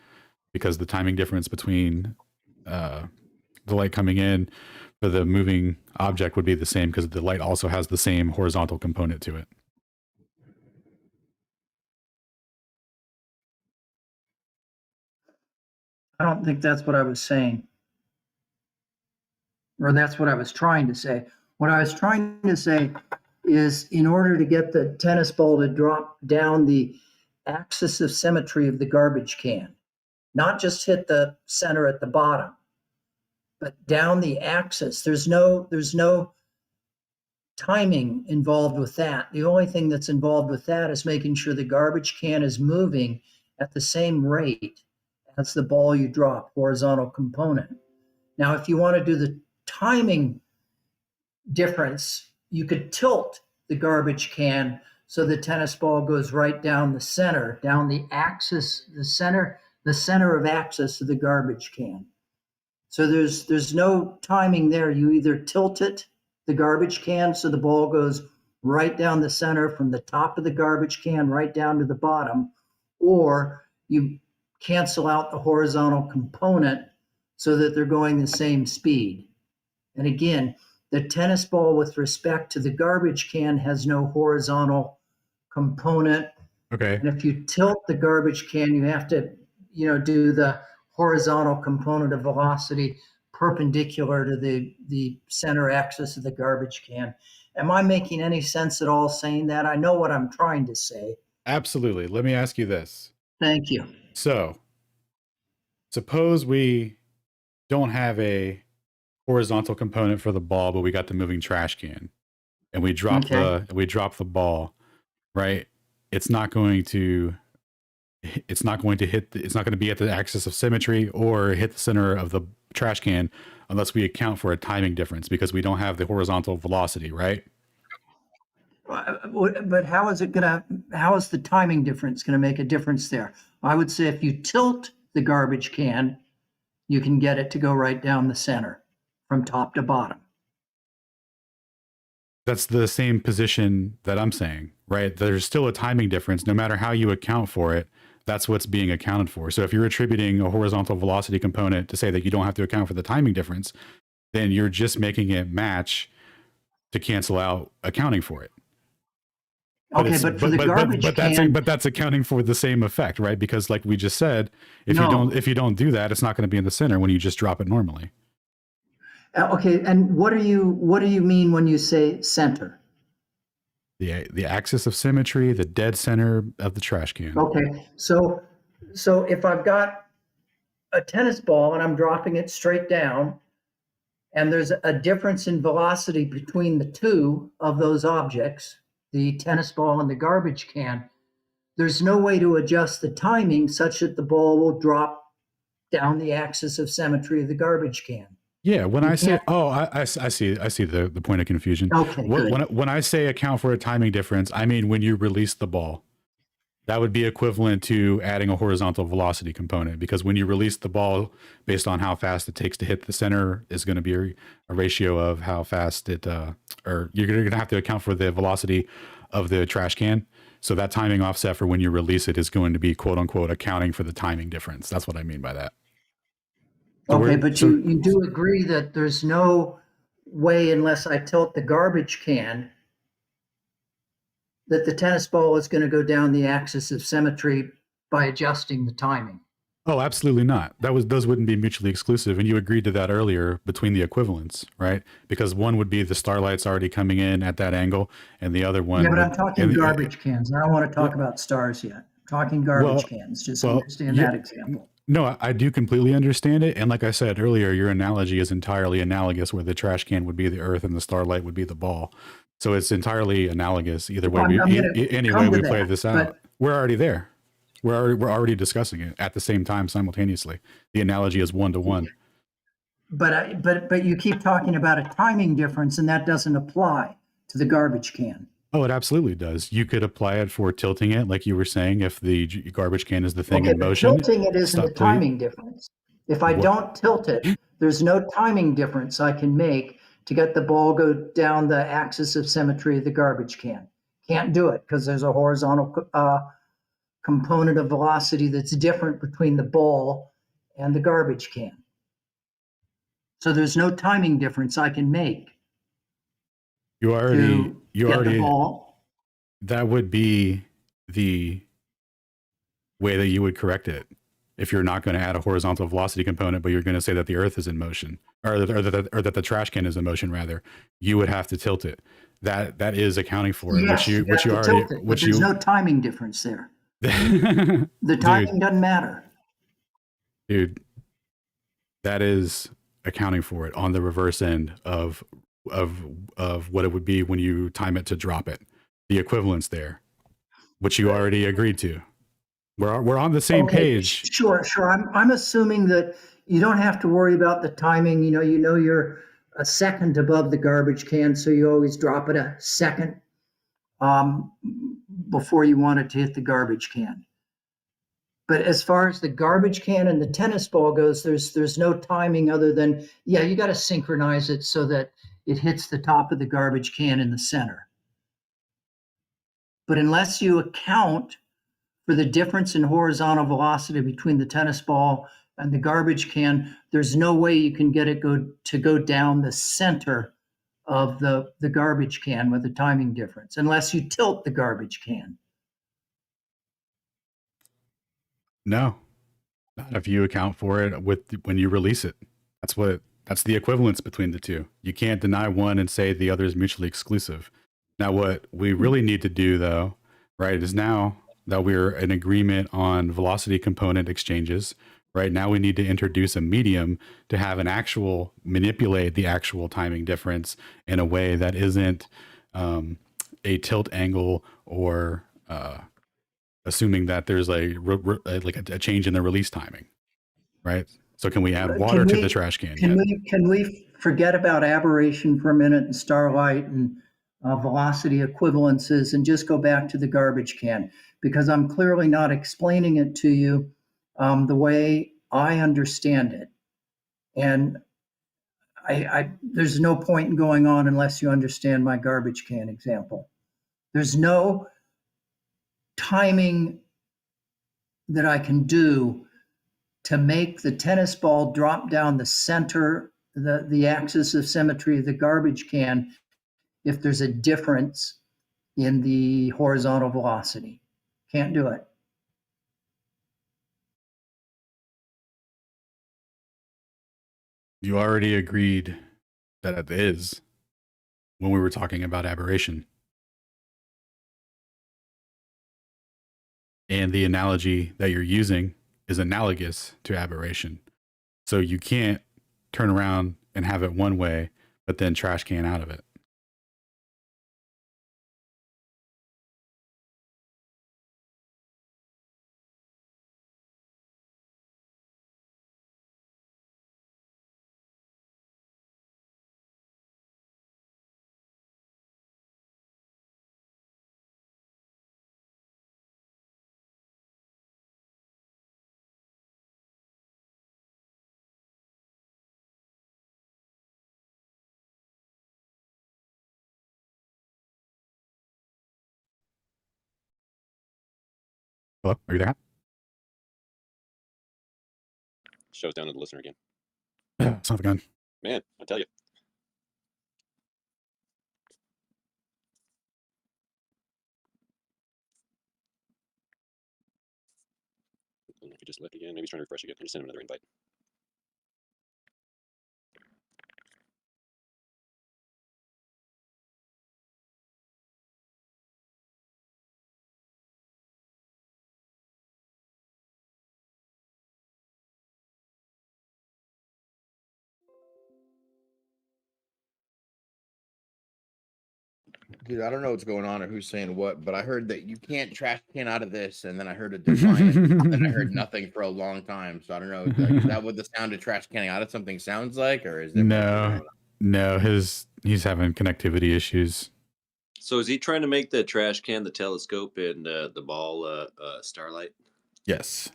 [SPEAKER 2] because the timing difference between the light coming in for the moving object would be the same because the light also has the same horizontal component to it.
[SPEAKER 7] I don't think that's what I was saying. Or that's what I was trying to say. What I was trying to say is in order to get the tennis ball to drop down the axis of symmetry of the garbage can, not just hit the center at the bottom, but down the axis. There's no timing involved with that. The only thing that's involved with that is making sure the garbage can is moving at the same rate as the ball you drop, horizontal component. Now, if you want to do the timing difference, you could tilt the garbage can so the tennis ball goes right down the center, down the axis, the center of axis of the garbage can. So there's no timing there. You either tilt it, the garbage can, so the ball goes right down the center from the top of the garbage can right down to the bottom, or you cancel out the horizontal component so that they're going the same speed. And again, the tennis ball with respect to the garbage can has no horizontal component.
[SPEAKER 2] Okay.
[SPEAKER 7] And if you tilt the garbage can, you have to, do the horizontal component of velocity perpendicular to the center axis of the garbage can. Am I making any sense at all saying that? I know what I'm trying to say.
[SPEAKER 2] Absolutely. Let me ask you this.
[SPEAKER 7] Thank you.
[SPEAKER 2] So, suppose we don't have a horizontal component for the ball, but we got the moving trash can, and we drop the ball, right? It's not going to be at the axis of symmetry or hit the center of the trash can unless we account for a timing difference because we don't have the horizontal velocity, right?
[SPEAKER 7] But how is the timing difference going to make a difference there? I would say if you tilt the garbage can, you can get it to go right down the center from top to bottom.
[SPEAKER 2] That's the same position that I'm saying, right? There's still a timing difference. No matter how you account for it, that's what's being accounted for. So if you're attributing a horizontal velocity component to say that you don't have to account for the timing difference, then you're just making it match to cancel out accounting for it.
[SPEAKER 7] Okay, but for the garbage can,
[SPEAKER 2] but that's accounting for the same effect, right? Because like we just said, if you don't do that, it's not going to be in the center when you just drop it normally.
[SPEAKER 7] Okay, and what do you mean when you say center?
[SPEAKER 2] The axis of symmetry, the dead center of the trash can.
[SPEAKER 7] Okay, so if I've got a tennis ball and I'm dropping it straight down, and there's a difference in velocity between the two of those objects, the tennis ball and the garbage can, there's no way to adjust the timing such that the ball will drop down the axis of symmetry of the garbage can.
[SPEAKER 2] Yeah, when I say, I see the point of confusion.
[SPEAKER 7] Okay, good.
[SPEAKER 2] When I say account for a timing difference, I mean when you release the ball. That would be equivalent to adding a horizontal velocity component, because when you release the ball, based on how fast it takes to hit the center, is going to be a ratio of how fast it, or you're going to have to account for the velocity of the trash can. So that timing offset for when you release it is going to be quote unquote accounting for the timing difference. That's what I mean by that. So
[SPEAKER 7] okay, but you do agree that there's no way, unless I tilt the garbage can, that the tennis ball is going to go down the axis of symmetry by adjusting the timing.
[SPEAKER 2] Oh, absolutely not. Those wouldn't be mutually exclusive. And you agreed to that earlier between the equivalents, right? Because one would be the starlight's already coming in at that angle, and the other one.
[SPEAKER 7] Yeah, but I'm talking garbage cans. I don't want to talk about stars yet. I'm talking garbage cans. Just understand that example.
[SPEAKER 2] No, I do completely understand it. And like I said earlier, your analogy is entirely analogous, where the trash can would be the earth and the starlight would be the ball. So it's entirely analogous either way. Any way we play this out, we're already there. We're already discussing it at the same time simultaneously. The analogy is 1-to-1.
[SPEAKER 7] But you keep talking about a timing difference, and that doesn't apply to the garbage can.
[SPEAKER 2] Oh, it absolutely does. You could apply it for tilting it, like you were saying, if the garbage can is the thing in motion.
[SPEAKER 7] Tilting it isn't a timing difference. If I don't tilt it, there's no timing difference I can make to get the ball go down the axis of symmetry of the garbage can. Can't do it because there's a horizontal component of velocity that's different between the ball and the garbage can. So there's no timing difference I can make.
[SPEAKER 2] That would be the way that you would correct it. If you're not going to add a horizontal velocity component, but you're going to say that the earth is in motion, or that the trash can is in motion, rather, you would have to tilt it. That is accounting for it,
[SPEAKER 7] yes, there's no timing difference there. The timing doesn't matter.
[SPEAKER 2] Dude, that is accounting for it on the reverse end of what it would be when you time it to drop it. The equivalence there, which you already agreed to. We're on the same page.
[SPEAKER 7] Sure. I'm assuming that you don't have to worry about the timing. You know you're a second above the garbage can, so you always drop it a second before you want it to hit the garbage can. But as far as the garbage can and the tennis ball goes, there's no timing other than, you got to synchronize it so that it hits the top of the garbage can in the center. But unless you account for the difference in horizontal velocity between the tennis ball and the garbage can, there's no way you can get it to go down the center of the garbage can with a timing difference, unless you tilt the garbage can.
[SPEAKER 2] No. Not if you account for it when you release it. That's the equivalence between the two. You can't deny one and say the other is mutually exclusive. Now, what we really need to do, though, right, is now that we're in agreement on velocity component exchanges, right now we need to introduce a medium to have an actual manipulate the actual timing difference in a way that isn't a tilt angle or assuming that there's a change in the release timing, right? So can we add water to the trash can yet?
[SPEAKER 7] Can we forget about aberration for a minute and starlight and velocity equivalences and just go back to the garbage can? Because I'm clearly not explaining it to you the way I understand it. And there's no point in going on unless you understand my garbage can example. There's no timing that I can do to make the tennis ball drop down the center, the axis of symmetry of the garbage can if there's a difference in the horizontal velocity. Can't do it.
[SPEAKER 2] You already agreed that it is when we were talking about aberration. And the analogy that you're using is analogous to aberration. So you can't turn around and have it one way, but then trash can out of it. Hello, are you there?
[SPEAKER 6] Shows down to the listener again.
[SPEAKER 2] Son of a gun.
[SPEAKER 6] Man, I tell you. I don't know if he just left again. Maybe he's trying to refresh again. I just sent him another invite.
[SPEAKER 1] Dude, I don't know what's going on or who's saying what, but I heard that you can't trash can out of this, and then I heard a defiant, and I heard nothing for a long time. So I don't know. Is that what the sound of trash canning out of something sounds like, or is there
[SPEAKER 2] no? He's having connectivity issues.
[SPEAKER 6] So is he trying to make the trash can, the telescope, and the ball starlight?
[SPEAKER 2] Yes,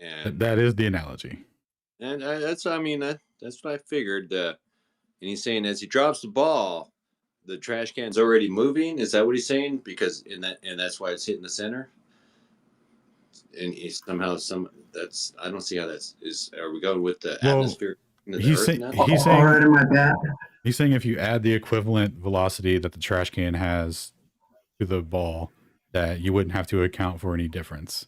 [SPEAKER 6] And
[SPEAKER 2] that is the analogy.
[SPEAKER 6] And that's what I figured. And he's saying as he drops the ball, the trash can's already moving. Is that what he's saying? Because and that's why it's hitting the center. And he's somehow I don't see how that's is. Are we going with the atmosphere?
[SPEAKER 2] He's saying if you add the equivalent velocity that the trash can has to the ball, that you wouldn't have to account for any difference.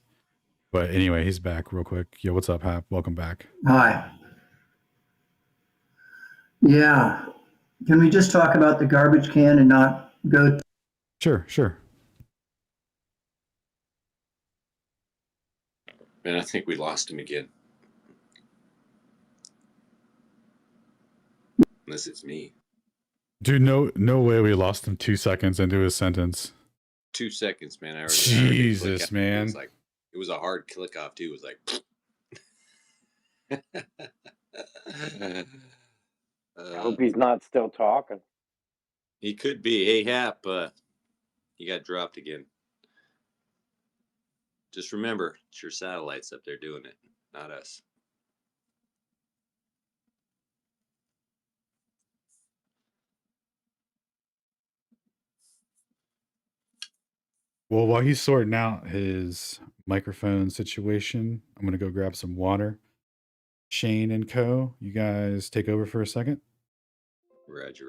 [SPEAKER 2] But anyway, he's back real quick. Yo, what's up, Hap? Welcome back.
[SPEAKER 7] Hi. Yeah. Can we just talk about the garbage can and not go?
[SPEAKER 2] Sure.
[SPEAKER 6] Man, I think we lost him again. Unless it's me.
[SPEAKER 2] Dude, no way we lost him 2 seconds into his sentence.
[SPEAKER 6] 2 seconds, man. I already
[SPEAKER 2] Jesus, man.
[SPEAKER 6] It was a hard click off too. It was like
[SPEAKER 10] I hope he's not still talking.
[SPEAKER 6] He could be. Hey, Hap, you got dropped again. Just remember, it's your satellites up there doing it, not us.
[SPEAKER 2] Well, while he's sorting out his microphone situation, I'm going to go grab some water. Shane and co, you guys take over for a second.
[SPEAKER 6] Roger.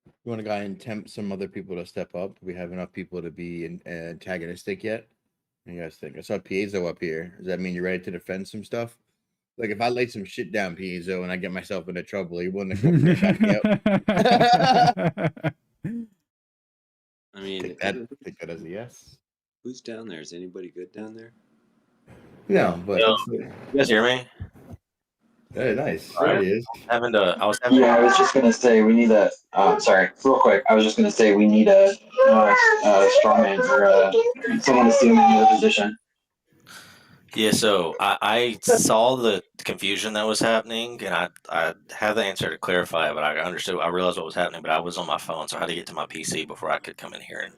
[SPEAKER 1] You want to go ahead and tempt some other people to step up? Do we have enough people to be antagonistic yet? You guys think? I saw piezo up here. Does that mean you're ready to defend some stuff? Like if I lay some shit down piezo and I get myself into trouble, you willing to come up and back me up?
[SPEAKER 6] I mean,
[SPEAKER 1] take that as a yes.
[SPEAKER 6] who's down there? Is anybody good down there?
[SPEAKER 1] No, but
[SPEAKER 11] Yo,
[SPEAKER 1] it's
[SPEAKER 11] you guys hear me?
[SPEAKER 1] very nice.
[SPEAKER 11] All
[SPEAKER 1] There
[SPEAKER 11] right.
[SPEAKER 1] he is.
[SPEAKER 11] I was having
[SPEAKER 12] Yeah, I was just gonna say we need a. Sorry, real quick. I was just gonna say we need a straw man or someone to steal me in the position.
[SPEAKER 11] Yeah, so I saw the confusion that was happening, and I had the answer to clarify it, but I realized what was happening, but I was on my phone, so I had to get to my PC before I could come in here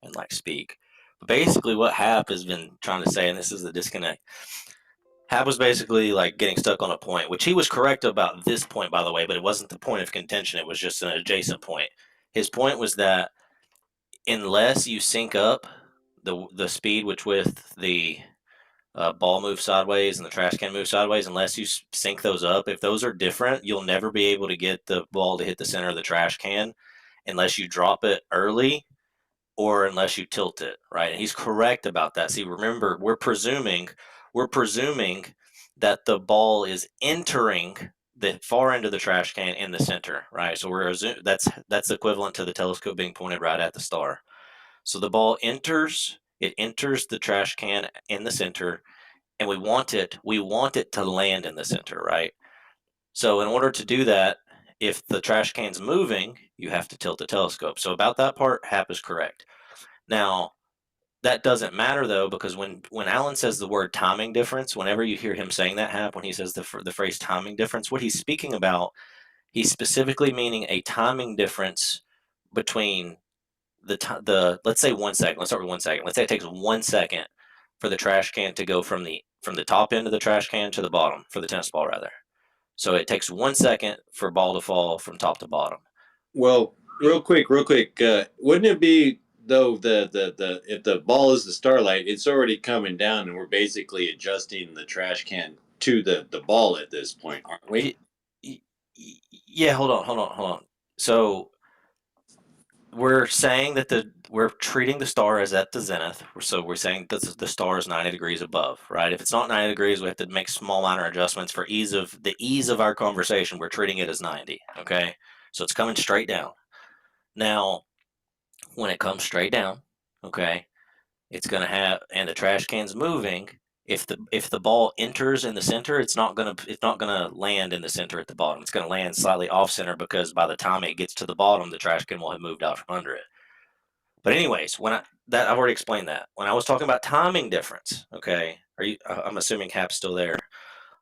[SPEAKER 11] and like speak. But basically, what Hap has been trying to say, and this is the disconnect. Hap was basically like getting stuck on a point, which he was correct about this point, by the way, but it wasn't the point of contention. It was just an adjacent point. His point was that unless you sync up the speed which with the ball moves sideways and the trash can moves sideways, unless you sync those up, if those are different, you'll never be able to get the ball to hit the center of the trash can unless you drop it early or unless you tilt it, right? And he's correct about that. See, remember, we're presuming that the ball is entering the far end of the trash can in the center, right? So that's equivalent to the telescope being pointed right at the star. So the ball enters the trash can in the center, and we want it to land in the center, right? So in order to do that, if the trash can's moving, you have to tilt the telescope. So about that part, Hap is correct. Now, that doesn't matter though, because when Alan says the word timing difference, whenever you hear him saying that, Hap, when he says the phrase timing difference, what he's speaking about, he's specifically meaning a timing difference between the let's say 1 second. Let's start with 1 second. Let's say it takes 1 second for the trash can to go from the top end of the trash can to the bottom, for the tennis ball rather. So it takes 1 second for ball to fall from top to bottom.
[SPEAKER 6] Well, real quick, wouldn't it be though the if the ball is the starlight, it's already coming down, and we're basically adjusting the trash can to the ball at this point, aren't we?
[SPEAKER 11] Yeah, hold on. So we're saying that we're treating the star as at the zenith. So we're saying that the star is 90 degrees above, right? If it's not 90 degrees, we have to make small minor adjustments for ease of our conversation. We're treating it as 90, okay? So it's coming straight down. Now, when it comes straight down, okay, it's gonna have, and the trash can's moving. If the ball enters in the center, it's not gonna land in the center at the bottom. It's gonna land slightly off center, because by the time it gets to the bottom, the trash can will have moved out from under it. But anyways, I've already explained that. When I was talking about timing difference, okay, I'm assuming Hap's still there.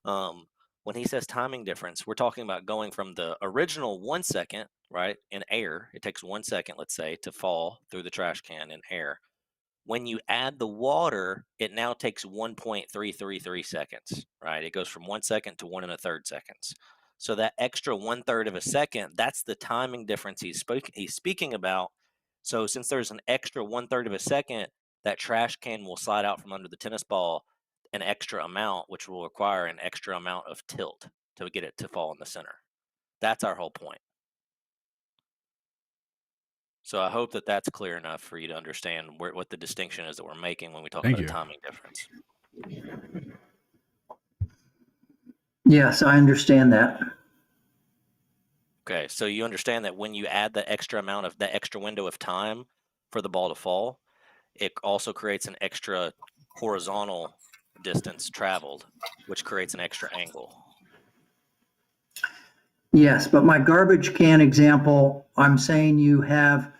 [SPEAKER 11] When he says timing difference, we're talking about going from the original 1 second, right, in air. It takes 1 second, let's say, to fall through the trash can in air. When you add the water, it now takes 1.333 seconds, right? It goes from 1 second to 1 1/3 seconds. So that extra 1/3 of a second, that's the timing difference he's speaking about. So since there's an extra 1/3 of a second, that trash can will slide out from under the tennis ball an extra amount, which will require an extra amount of tilt to get it to fall in the center. That's our whole point. So I hope that that's clear enough for you to understand what the distinction is that we're making when we talk about a timing difference.
[SPEAKER 7] Yes, I understand that.
[SPEAKER 11] Okay, so you understand that when you add the extra window of time for the ball to fall, it also creates an extra horizontal distance traveled, which creates an extra angle.
[SPEAKER 7] Yes, but my garbage can example, I'm saying you have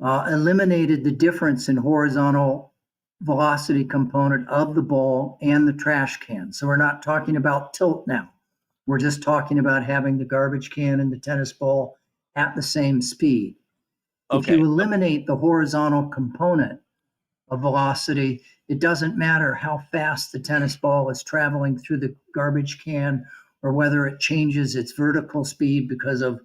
[SPEAKER 7] eliminated the difference in horizontal velocity component of the ball and the trash can. So we're not talking about tilt now. We're just talking about having the garbage can and the tennis ball at the same speed. If you eliminate the horizontal component of velocity, it doesn't matter how fast the tennis ball is traveling through the garbage can, or whether it changes its vertical speed because of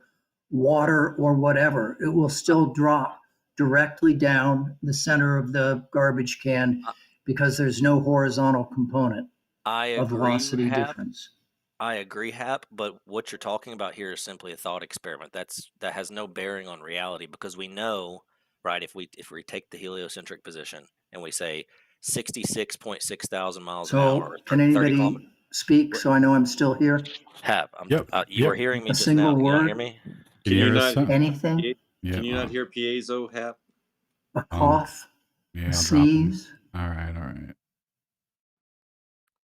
[SPEAKER 7] water or whatever. It will still drop directly down the center of the garbage can because there's no horizontal component of velocity difference.
[SPEAKER 11] I agree, Hap, but what you're talking about here is simply a thought experiment. That has no bearing on reality, because we know, right, if we take the heliocentric position and we say 66.6 thousand miles an
[SPEAKER 7] So
[SPEAKER 11] hour.
[SPEAKER 7] can
[SPEAKER 11] 30
[SPEAKER 7] anybody
[SPEAKER 11] kilometers.
[SPEAKER 7] speak so I know I'm still here?
[SPEAKER 2] Yep.
[SPEAKER 11] You were
[SPEAKER 2] Yep.
[SPEAKER 11] hearing me
[SPEAKER 7] A
[SPEAKER 11] just now.
[SPEAKER 7] single
[SPEAKER 11] Can you not hear
[SPEAKER 7] word?
[SPEAKER 11] me?
[SPEAKER 2] Can
[SPEAKER 6] Can
[SPEAKER 2] you
[SPEAKER 6] you
[SPEAKER 2] hear
[SPEAKER 6] not
[SPEAKER 2] us?
[SPEAKER 6] hear
[SPEAKER 7] Anything?
[SPEAKER 2] Yeah.
[SPEAKER 6] Can you not hear piezo, Hap?
[SPEAKER 7] A cough?
[SPEAKER 2] Yeah,
[SPEAKER 7] A
[SPEAKER 2] I'll drop him.
[SPEAKER 7] sneeze?
[SPEAKER 2] All right. All right.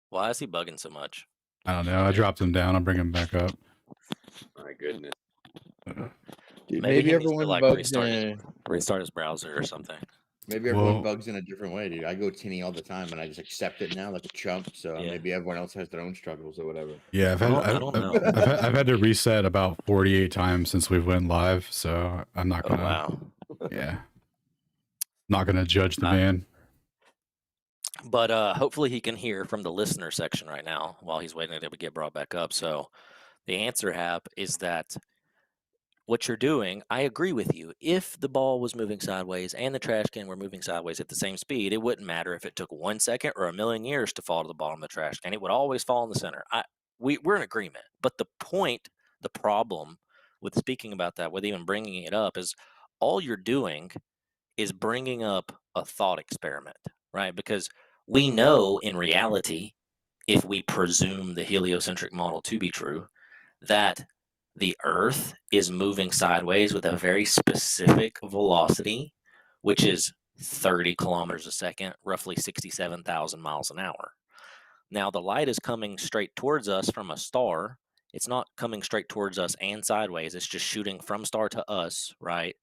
[SPEAKER 11] Why is he bugging so much?
[SPEAKER 2] I don't know. I dropped him down. I'll bring him back up.
[SPEAKER 6] My goodness.
[SPEAKER 1] Dude,
[SPEAKER 11] Maybe he needs to
[SPEAKER 1] everyone
[SPEAKER 11] like
[SPEAKER 1] bugs
[SPEAKER 11] restart his browser or something.
[SPEAKER 1] Maybe everyone
[SPEAKER 2] Well,
[SPEAKER 1] bugs in a different way, dude. I go tinny all the time, and I just accept it now like a chump. So
[SPEAKER 11] Yeah.
[SPEAKER 1] maybe everyone else has their own struggles or whatever.
[SPEAKER 2] yeah,
[SPEAKER 11] I don't know.
[SPEAKER 2] I've had to reset about 48 times since we went live, so I'm not
[SPEAKER 11] Oh
[SPEAKER 2] gonna.
[SPEAKER 11] wow.
[SPEAKER 2] Yeah, not gonna judge the man.
[SPEAKER 11] But hopefully he can hear from the listener section right now while he's waiting to get brought back up. So the answer, Hap, is that what you're doing, I agree with you. If the ball was moving sideways and the trash can were moving sideways at the same speed, it wouldn't matter if it took 1 second or a million years to fall to the bottom of the trash can. It would always fall in the center. We're in agreement. But the problem with speaking about that, with even bringing it up, is all you're doing is bringing up a thought experiment, right? Because we know in reality, if we presume the heliocentric model to be true, that the Earth is moving sideways with a very specific velocity, which is 30 kilometers a second, roughly 67,000 miles an hour. Now, the light is coming straight towards us from a star. It's not coming straight towards us and sideways. It's just shooting from star to us, right?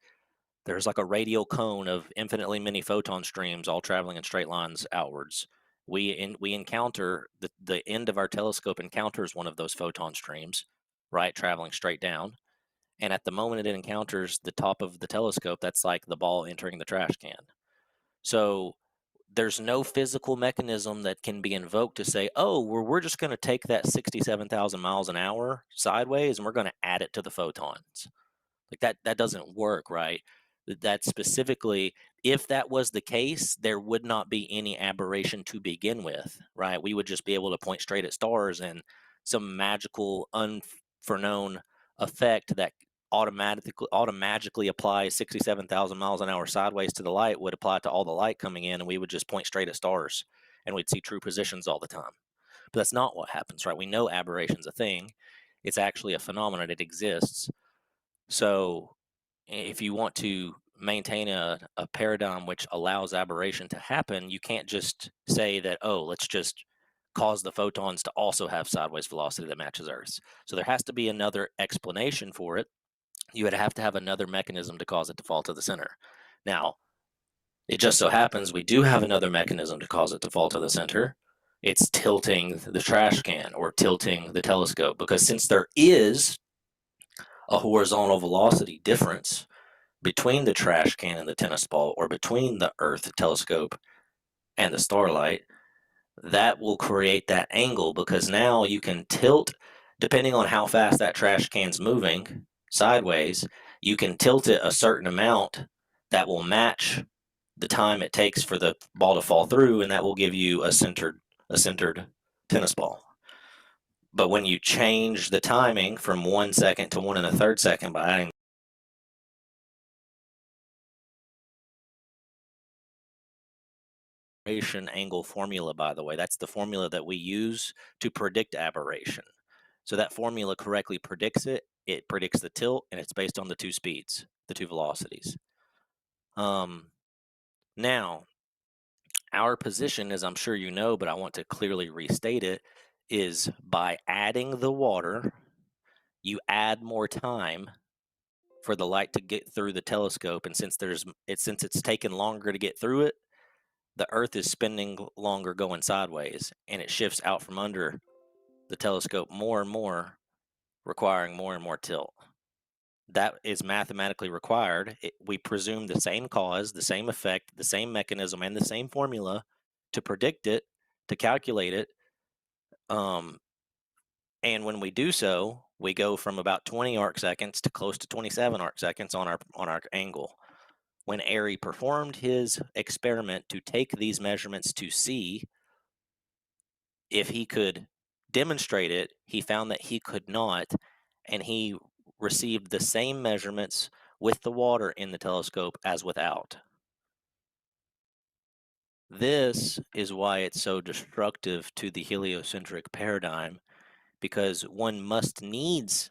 [SPEAKER 11] There's like a radial cone of infinitely many photon streams all traveling in straight lines outwards. We encounter the end of our telescope encounters one of those photon streams, right, traveling straight down. And at the moment it encounters the top of the telescope, that's like the ball entering the trash can. So there's no physical mechanism that can be invoked to say, oh, we're just going to take that 67,000 miles an hour sideways and we're going to add it to the photons. Like that doesn't work, right? That specifically, if that was the case, there would not be any aberration to begin with, right? We would just be able to point straight at stars, and some magical, unforeknown effect that automatically applies 67,000 miles an hour sideways to the light would apply to all the light coming in, and we would just point straight at stars, and we'd see true positions all the time. But that's not what happens, right? We know aberration's a thing. It's actually a phenomenon. It exists. So if you want to maintain a paradigm which allows aberration to happen, you can't just say that, oh, let's just cause the photons to also have sideways velocity that matches Earth's. So there has to be another explanation for it. You would have to have another mechanism to cause it to fall to the center. Now, it just so happens we do have another mechanism to cause it to fall to the center. It's tilting the trash can or tilting the telescope, because since there is a horizontal velocity difference between the trash can and the tennis ball, or between the Earth telescope and the starlight, that will create that angle, because now you can tilt, depending on how fast that trash can's moving sideways, you can tilt it a certain amount that will match the time it takes for the ball to fall through, and that will give you a centered tennis ball. But when you change the timing from 1 second to 1 1/3 second by adding angle formula, by the way, that's the formula that we use to predict aberration. So that formula correctly predicts it. It predicts the tilt, and it's based on the two speeds, the two velocities. Now, our position, as I'm sure you know, but I want to clearly restate it, is by adding the water, you add more time for the light to get through the telescope, and since it's taken longer to get through it, the Earth is spending longer going sideways, and it shifts out from under the telescope more and more, requiring more and more tilt. That is mathematically required. We presume the same cause, the same effect, the same mechanism, and the same formula to predict it, to calculate it. And when we do so, we go from about 20 arc seconds to close to 27 arc seconds on our angle. When Airy performed his experiment to take these measurements to see if he could demonstrate it, he found that he could not, and he received the same measurements with the water in the telescope as without. This is why it's so destructive to the heliocentric paradigm, because one must needs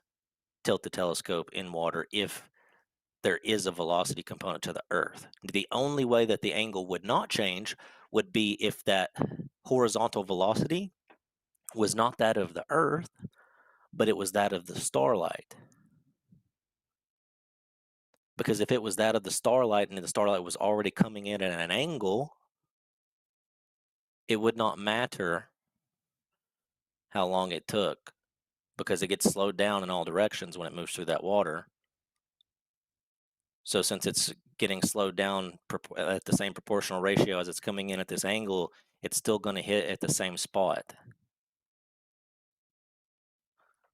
[SPEAKER 11] tilt the telescope in water if there is a velocity component to the Earth. The only way that the angle would not change would be if that horizontal velocity was not that of the Earth, but it was that of the starlight. Because if it was that of the starlight and the starlight was already coming in at an angle, it would not matter how long it took, because it gets slowed down in all directions when it moves through that water. So since it's getting slowed down at the same proportional ratio as it's coming in at this angle, it's still going to hit at the same spot.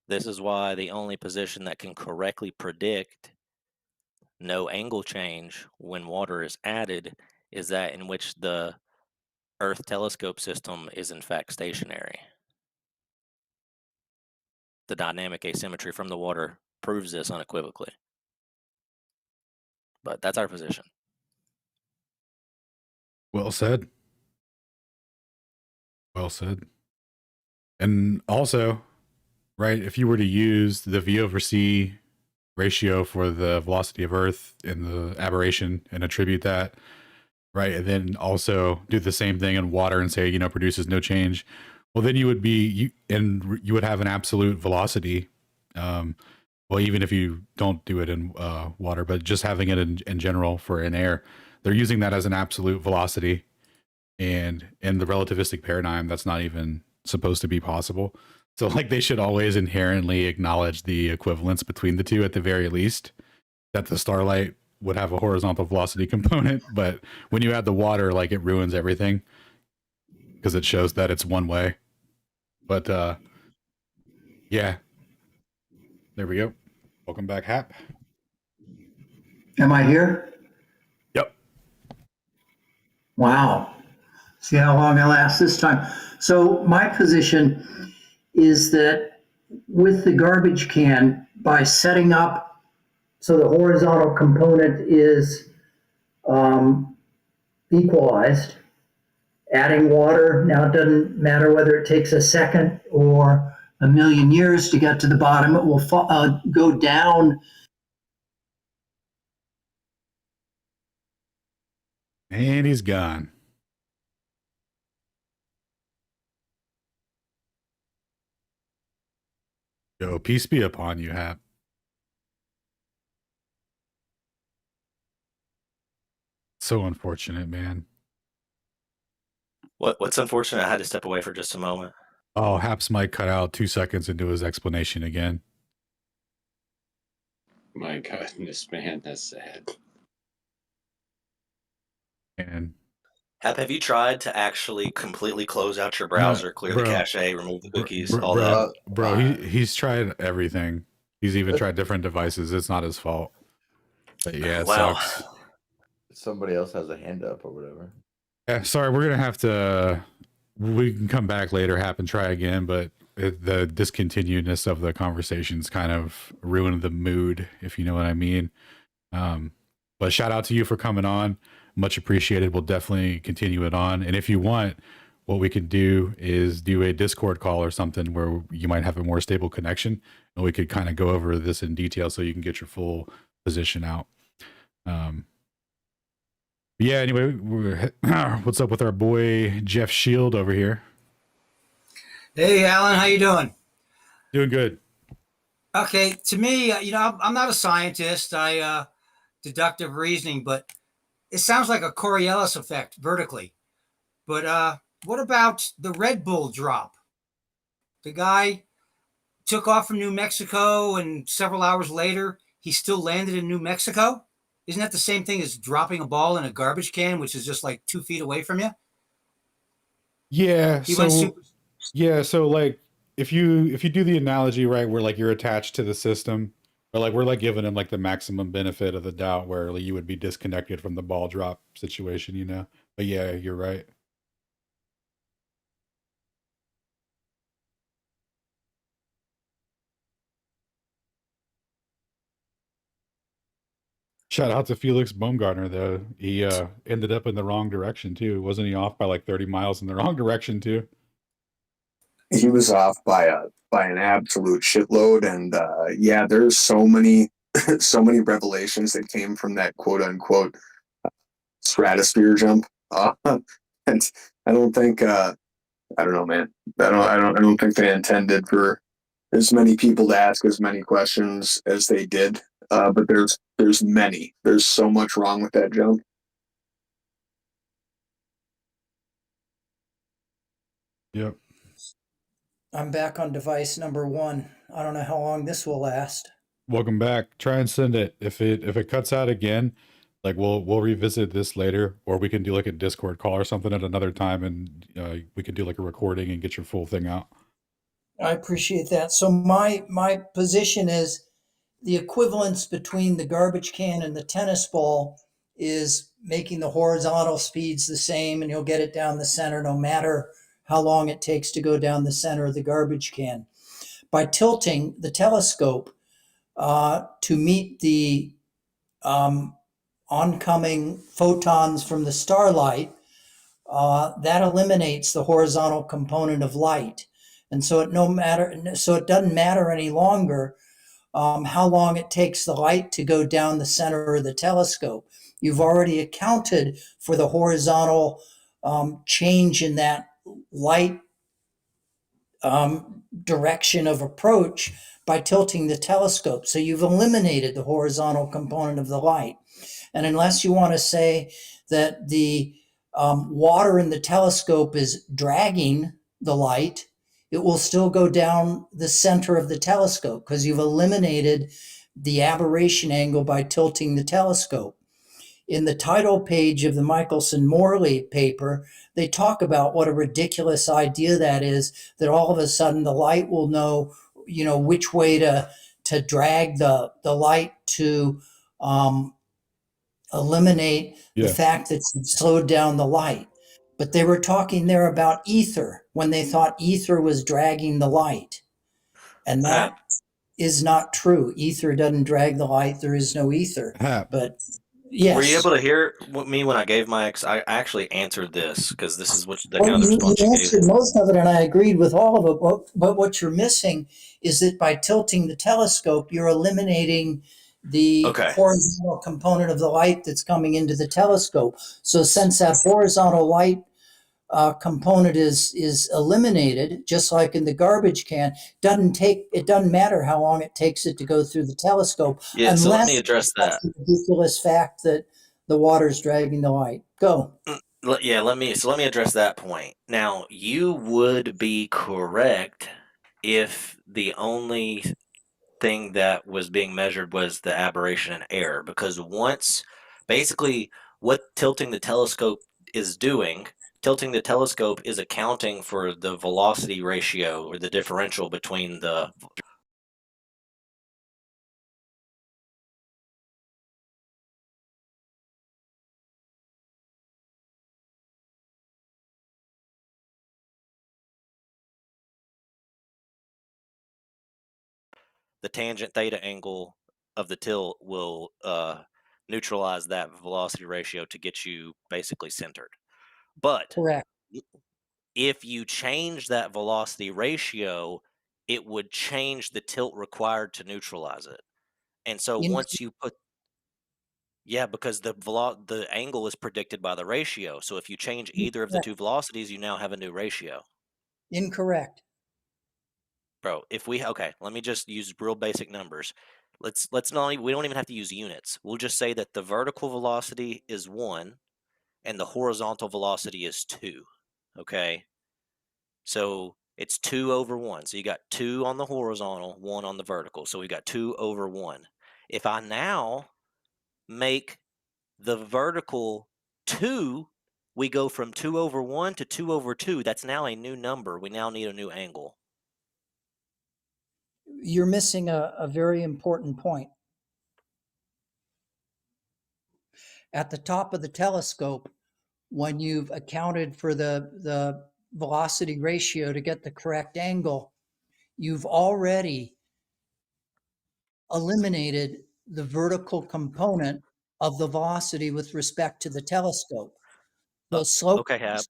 [SPEAKER 11] This is why the only position that can correctly predict no angle change when water is added is that in which the Earth telescope system is in fact stationary. The dynamic asymmetry from the water proves this unequivocally. But that's our position.
[SPEAKER 2] Well said. Well said. And also, right, if you were to use the V over C ratio for the velocity of Earth in the aberration and attribute that, right, and then also do the same thing in water and say, produces no change, well, then you would would have an absolute velocity. Well, even if you don't do it in water, but just having it in general for in air, they're using that as an absolute velocity. And in the relativistic paradigm, that's not even supposed to be possible. So like they should always inherently acknowledge the equivalence between the two at the very least, that the starlight would have a horizontal velocity component, but when you add the water, like it ruins everything because it shows that it's one way. But yeah, there we go. Welcome back, Hap.
[SPEAKER 13] Am I here?
[SPEAKER 2] Yep.
[SPEAKER 13] Wow. See how long I last this time. So my position is that with the garbage can, by setting up so the horizontal component is equalized, adding water, now it doesn't matter whether it takes a second or a million years to get to the bottom, it will go down.
[SPEAKER 2] And he's gone. Yo, peace be upon you, Hap. So unfortunate, man.
[SPEAKER 11] What's unfortunate, I had to step away for just a moment.
[SPEAKER 2] Oh, Hap's mic cut out 2 seconds into his explanation again.
[SPEAKER 6] My goodness, man, that's sad.
[SPEAKER 2] And
[SPEAKER 11] Hap, have you tried to actually completely close out your browser, clear the cache, remove the cookies, all that?
[SPEAKER 2] Bro, he's tried everything. He's even tried different devices. It's not his fault. But yeah, it
[SPEAKER 11] Wow.
[SPEAKER 2] sucks.
[SPEAKER 1] Somebody else has a hand up or whatever.
[SPEAKER 2] Yeah, sorry, we're gonna have to. We can come back later, Hap, and try again. But the discontinuedness of the conversations kind of ruined the mood, if you know what I mean. But shout out to you for coming on. Much appreciated. We'll definitely continue it on. And if you want, what we could do is do a Discord call or something where you might have a more stable connection, and we could kind of go over this in detail so you can get your full position out. Yeah, anyway, what's up with our boy Jeff Shield over here?
[SPEAKER 14] Hey, Alan, how you doing?
[SPEAKER 2] Doing good.
[SPEAKER 14] Okay, to me, I'm not a scientist. I deductive reasoning, but it sounds like a Coriolis effect vertically. But what about the Red Bull drop? The guy took off from New Mexico, and several hours later, he still landed in New Mexico. Isn't that the same thing as dropping a ball in a garbage can, which is just like 2 feet away from you?
[SPEAKER 2] Yeah.
[SPEAKER 14] He went super.
[SPEAKER 2] So like if you do the analogy right, where like you're attached to the system, or like we're like giving him like the maximum benefit of the doubt, where like you would be disconnected from the ball drop situation, you know. But yeah, you're right. Shout out to Felix Baumgartner though. He ended up in the wrong direction too. Wasn't he off by like 30 miles in the wrong direction too?
[SPEAKER 4] He was off by an absolute shitload, and yeah, there's so many so many revelations that came from that quote unquote stratosphere jump. And I don't think I don't know, man. I don't think they intended for as many people to ask as many questions as they did. But there's many. There's so much wrong with that jump.
[SPEAKER 2] Yep.
[SPEAKER 7] I'm back on device number 1. I don't know how long this will last.
[SPEAKER 2] Welcome back. Try and send it. If it cuts out again, like we'll revisit this later, or we can do like a Discord call or something at another time, and we can do like a recording and get your full thing out.
[SPEAKER 7] I appreciate that. So my position is the equivalence between the garbage can and the tennis ball is making the horizontal speeds the same, and you'll get it down the center no matter how long it takes to go down the center of the garbage can. By tilting the telescope to meet the oncoming photons from the starlight, that eliminates the horizontal component of light. And so it doesn't matter any longer how long it takes the light to go down the center of the telescope. You've already accounted for the horizontal change in that light direction of approach by tilting the telescope. So you've eliminated the horizontal component of the light. And unless you want to say that the water in the telescope is dragging the light, it will still go down the center of the telescope because you've eliminated the aberration angle by tilting the telescope. In the title page of the Michelson-Morley paper, they talk about what a ridiculous idea that is, that all of a sudden the light will know, which way to drag the light to eliminate the fact that you slowed down the light. But they were talking there about ether when they thought ether was dragging the light. And that is not true. Ether doesn't drag the light. There is no ether. But yes.
[SPEAKER 11] Were you able to hear me when I gave my I actually answered this because this is what the kind of
[SPEAKER 7] you
[SPEAKER 11] response you
[SPEAKER 7] answered
[SPEAKER 11] gave.
[SPEAKER 7] most of it, and I agreed with all of it. But what you're missing is that by tilting the telescope, you're eliminating the horizontal component of the light that's coming into the telescope. So since that horizontal light component is eliminated, just like in the garbage can, it doesn't matter how long it takes it to go through the telescope,
[SPEAKER 11] Yeah, so let me address that.
[SPEAKER 7] The ridiculous fact that the water's dragging the light. Go.
[SPEAKER 11] Yeah, let me address that point. Now, you would be correct if the only thing that was being measured was the aberration and error, because basically what tilting the telescope is doing, tilting the telescope is accounting for the velocity ratio or the differential between the tangent theta angle of the tilt will neutralize that velocity ratio to get you basically centered. But
[SPEAKER 7] correct.
[SPEAKER 11] If you change that velocity ratio, it would change the tilt required to neutralize it. And so once you put because the angle is predicted by the ratio. So if you change either of the two velocities, you now have a new ratio.
[SPEAKER 7] Incorrect.
[SPEAKER 11] Bro, let me just use real basic numbers. We don't even have to use units. We'll just say that the vertical velocity is 1 and the horizontal velocity is 2. Okay? So it's 2 over 1. So you got 2 on the horizontal, 1 on the vertical. So we got 2 over 1. If I now make the vertical 2, we go from 2 over 1 to 2 over 2. That's now a new number. We now need a new angle.
[SPEAKER 7] You're missing a very important point. At the top of the telescope, when you've accounted for the velocity ratio to get the correct angle, you've already eliminated the vertical component of the velocity with respect to the telescope. So
[SPEAKER 11] Okay, Hap.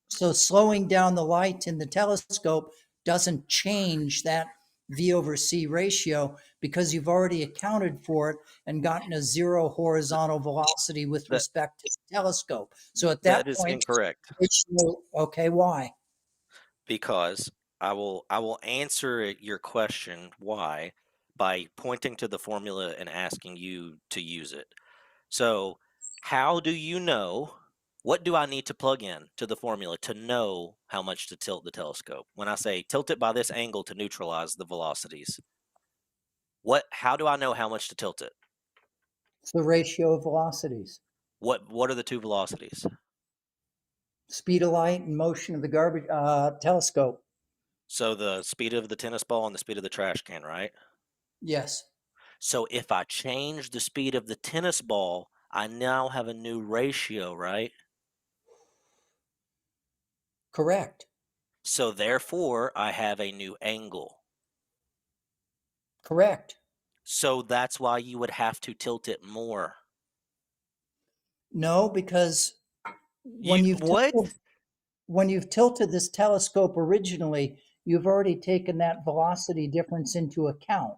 [SPEAKER 7] so slowing down the light in the telescope doesn't change that V over C ratio because you've already accounted for it and gotten a zero horizontal velocity with
[SPEAKER 11] That
[SPEAKER 7] respect to the telescope. So at
[SPEAKER 11] that
[SPEAKER 7] that
[SPEAKER 11] is
[SPEAKER 7] point,
[SPEAKER 11] incorrect
[SPEAKER 7] okay, why?
[SPEAKER 11] because I will answer your question why by pointing to the formula and asking you to use it. So, how do you know? What do I need to plug in to the formula to know how much to tilt the telescope? When I say tilt it by this angle to neutralize the velocities, how do I know how much to tilt it?
[SPEAKER 7] It's the ratio of velocities.
[SPEAKER 11] What are the two velocities?
[SPEAKER 7] Speed of light and motion of the garbage telescope.
[SPEAKER 11] So the speed of the tennis ball and the speed of the trash can, right?
[SPEAKER 7] Yes.
[SPEAKER 11] So if I change the speed of the tennis ball, I now have a new ratio, right?
[SPEAKER 7] Correct.
[SPEAKER 11] So therefore, I have a new angle.
[SPEAKER 7] Correct.
[SPEAKER 11] So that's why you would have to tilt it more.
[SPEAKER 7] No, because when
[SPEAKER 11] What?
[SPEAKER 7] when you've tilted this telescope originally, you've already taken that velocity difference into account.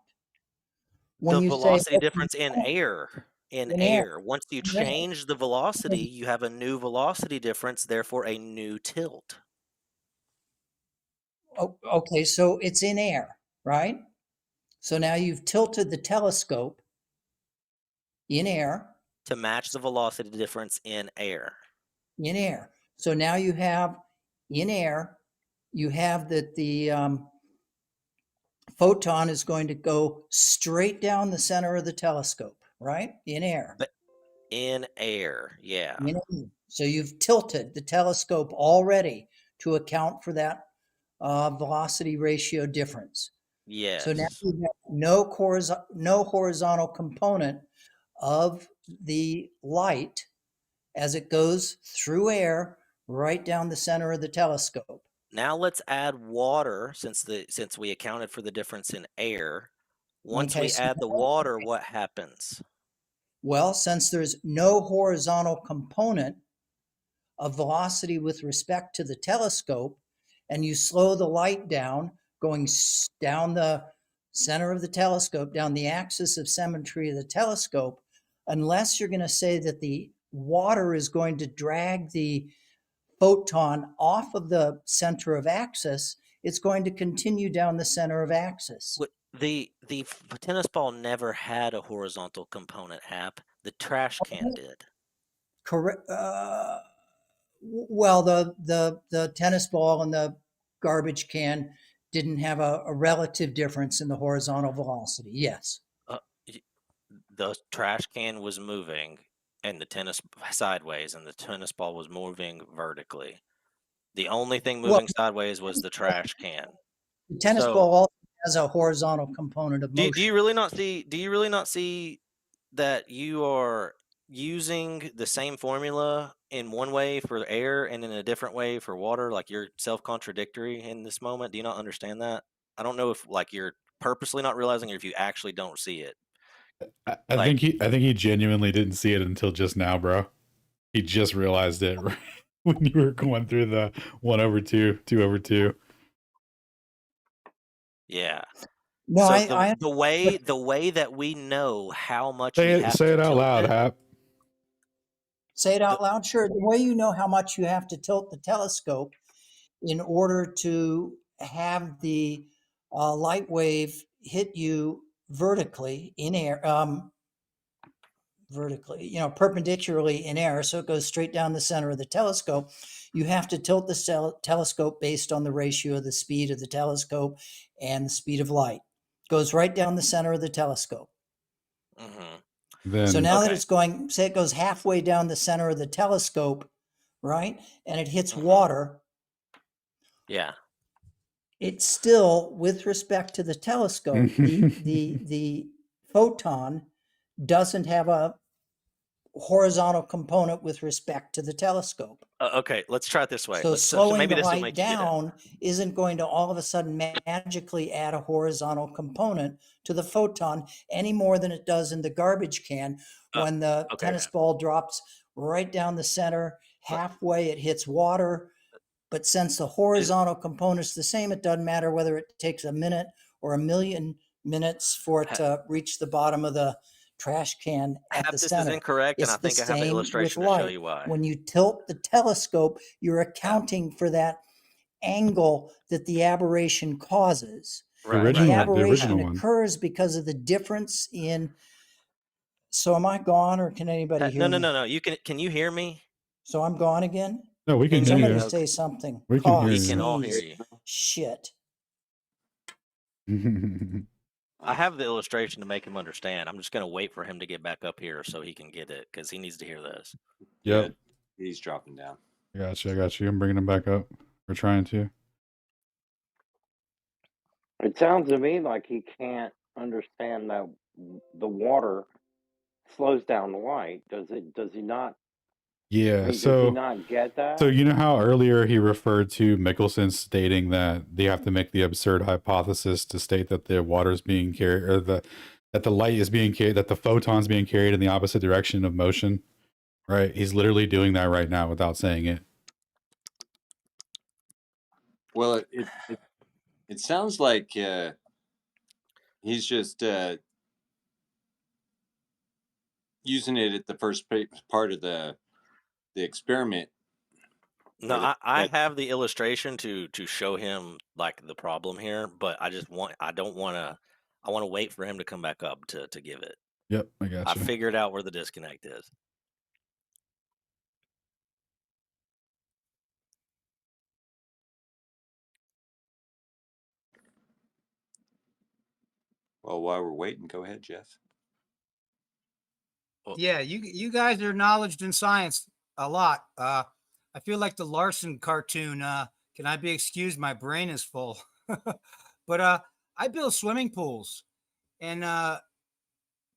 [SPEAKER 7] When
[SPEAKER 11] The
[SPEAKER 7] you say
[SPEAKER 11] velocity difference in air. In
[SPEAKER 7] air,
[SPEAKER 11] air. Once you change the velocity, you have a new velocity difference, therefore a new tilt.
[SPEAKER 7] okay, so it's in air, right? So now you've tilted the telescope in air.
[SPEAKER 11] To match the velocity difference in air.
[SPEAKER 7] In air. So now you have in air, you have that the photon is going to go straight down the center of the telescope, right? In air.
[SPEAKER 11] But in air, yeah.
[SPEAKER 7] So you've tilted the telescope already to account for that velocity ratio difference.
[SPEAKER 11] Yes.
[SPEAKER 7] So now you have no horizontal component of the light as it goes through air right down the center of the telescope.
[SPEAKER 11] Now let's add water since we accounted for the difference in air. Once
[SPEAKER 7] Okay,
[SPEAKER 11] we
[SPEAKER 7] so
[SPEAKER 11] add the water, what happens?
[SPEAKER 7] well, since there's no horizontal component of velocity with respect to the telescope, and you slow the light down, going down the center of the telescope, down the axis of symmetry of the telescope, unless you're going to say that the water is going to drag the photon off of the center of axis, it's going to continue down the center of axis.
[SPEAKER 11] The tennis ball never had a horizontal component, Hap. The trash can did.
[SPEAKER 7] Correct. Well, the tennis ball and the garbage can didn't have a relative difference in the horizontal velocity. Yes.
[SPEAKER 11] The trash can was moving and the tennis sideways and the tennis ball was moving vertically. The only thing moving sideways was the trash can.
[SPEAKER 7] The tennis ball also has a horizontal component of motion.
[SPEAKER 11] Do you really not see that you are using the same formula in one way for air and in a different way for water? Like you're self-contradictory in this moment. Do you not understand that? I don't know if like you're purposely not realizing or if you actually don't see it.
[SPEAKER 2] I think he genuinely didn't see it until just now, bro. He just realized it right when you were going through the 1/2, 2/2.
[SPEAKER 11] Yeah.
[SPEAKER 7] No,
[SPEAKER 11] so the way that we know how much we have
[SPEAKER 2] say
[SPEAKER 11] to
[SPEAKER 2] it out
[SPEAKER 11] tilt
[SPEAKER 2] loud,
[SPEAKER 11] it,
[SPEAKER 2] Hap.
[SPEAKER 7] say it out loud. Sure. The way you know how much you have to tilt the telescope in order to have the light wave hit you vertically in air, perpendicularly in air, so it goes straight down the center of the telescope. You have to tilt the telescope based on the ratio of the speed of the telescope and the speed of light. It goes right down the center of the telescope. So now that it's going, say it goes halfway down the center of the telescope, right, and it hits water.
[SPEAKER 11] Yeah.
[SPEAKER 7] It's still, with respect to the telescope, the photon doesn't have a horizontal component with respect to the telescope.
[SPEAKER 11] Okay, let's try it this way.
[SPEAKER 7] So
[SPEAKER 11] So
[SPEAKER 7] slowing
[SPEAKER 11] maybe
[SPEAKER 7] the
[SPEAKER 11] this will
[SPEAKER 7] light
[SPEAKER 11] make you get it.
[SPEAKER 7] down isn't going to all of a sudden magically add a horizontal component to the photon any more than it does in the garbage can when the
[SPEAKER 11] okay.
[SPEAKER 7] tennis ball drops right down the center, halfway it hits water. But since the horizontal component's the same, it doesn't matter whether it takes a minute or a million minutes for it to reach the bottom of the trash can at the
[SPEAKER 11] This is
[SPEAKER 7] center.
[SPEAKER 11] incorrect, and
[SPEAKER 7] It's
[SPEAKER 11] I
[SPEAKER 7] the
[SPEAKER 11] think I have the
[SPEAKER 7] same with
[SPEAKER 11] illustration to show
[SPEAKER 7] light.
[SPEAKER 11] you why.
[SPEAKER 7] When you tilt the telescope, you're accounting for that angle that the aberration causes.
[SPEAKER 11] Right,
[SPEAKER 7] And the
[SPEAKER 2] the
[SPEAKER 7] aberration
[SPEAKER 2] original one.
[SPEAKER 7] occurs because of the difference in. So am I gone, or can anybody hear me?
[SPEAKER 11] No. Can you hear me?
[SPEAKER 7] So I'm gone again?
[SPEAKER 2] No, we can hear
[SPEAKER 7] Somebody
[SPEAKER 2] you.
[SPEAKER 7] say something.
[SPEAKER 2] We can
[SPEAKER 7] Cough,
[SPEAKER 2] hear
[SPEAKER 11] We can all hear
[SPEAKER 7] sneeze.
[SPEAKER 11] you.
[SPEAKER 7] Shit.
[SPEAKER 11] I have the illustration to make him understand. I'm just going to wait for him to get back up here so he can get it because he needs to hear this.
[SPEAKER 2] Yep.
[SPEAKER 6] He's dropping down.
[SPEAKER 2] I got you. I'm bringing him back up. We're trying to.
[SPEAKER 10] It sounds to me like he can't understand that the water slows down the light. Does he not?
[SPEAKER 2] Yeah.
[SPEAKER 10] Does he
[SPEAKER 2] So
[SPEAKER 10] not get that?
[SPEAKER 2] you know how earlier he referred to Michelson stating that they have to make the absurd hypothesis to state that the water is being carried, or that the light is being carried, that the photon's being carried in the opposite direction of motion. Right. He's literally doing that right now without saying it.
[SPEAKER 6] Well, it sounds like he's just using it at the first part of the experiment.
[SPEAKER 11] No, I have the illustration to show him like the problem here, but I want to wait for him to come back up to give it.
[SPEAKER 2] Yep, I got
[SPEAKER 11] I
[SPEAKER 2] you.
[SPEAKER 11] figured out where the disconnect is.
[SPEAKER 6] Well, while we're waiting, go ahead, Jeff.
[SPEAKER 14] Yeah, you guys are knowledgeable in science a lot. I feel like the Larson cartoon. Can I be excused? My brain is full. But I build swimming pools, and the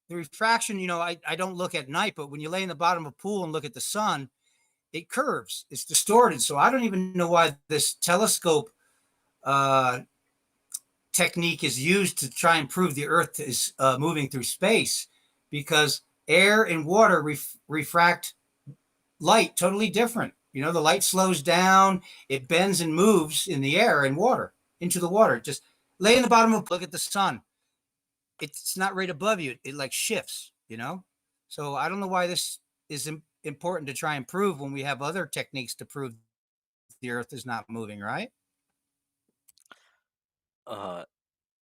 [SPEAKER 14] refraction. I don't look at night, but when you lay in the bottom of a pool and look at the sun, it curves. It's distorted. So I don't even know why this telescope technique is used to try and prove the Earth is moving through space, because air and water refract light totally different. The light slows down, it bends and moves in the air and water, into the water. Just lay in the bottom of, look at the sun. It's not right above you. It like shifts, So I don't know why this is important to try and prove when we have other techniques to prove the Earth is not moving, right?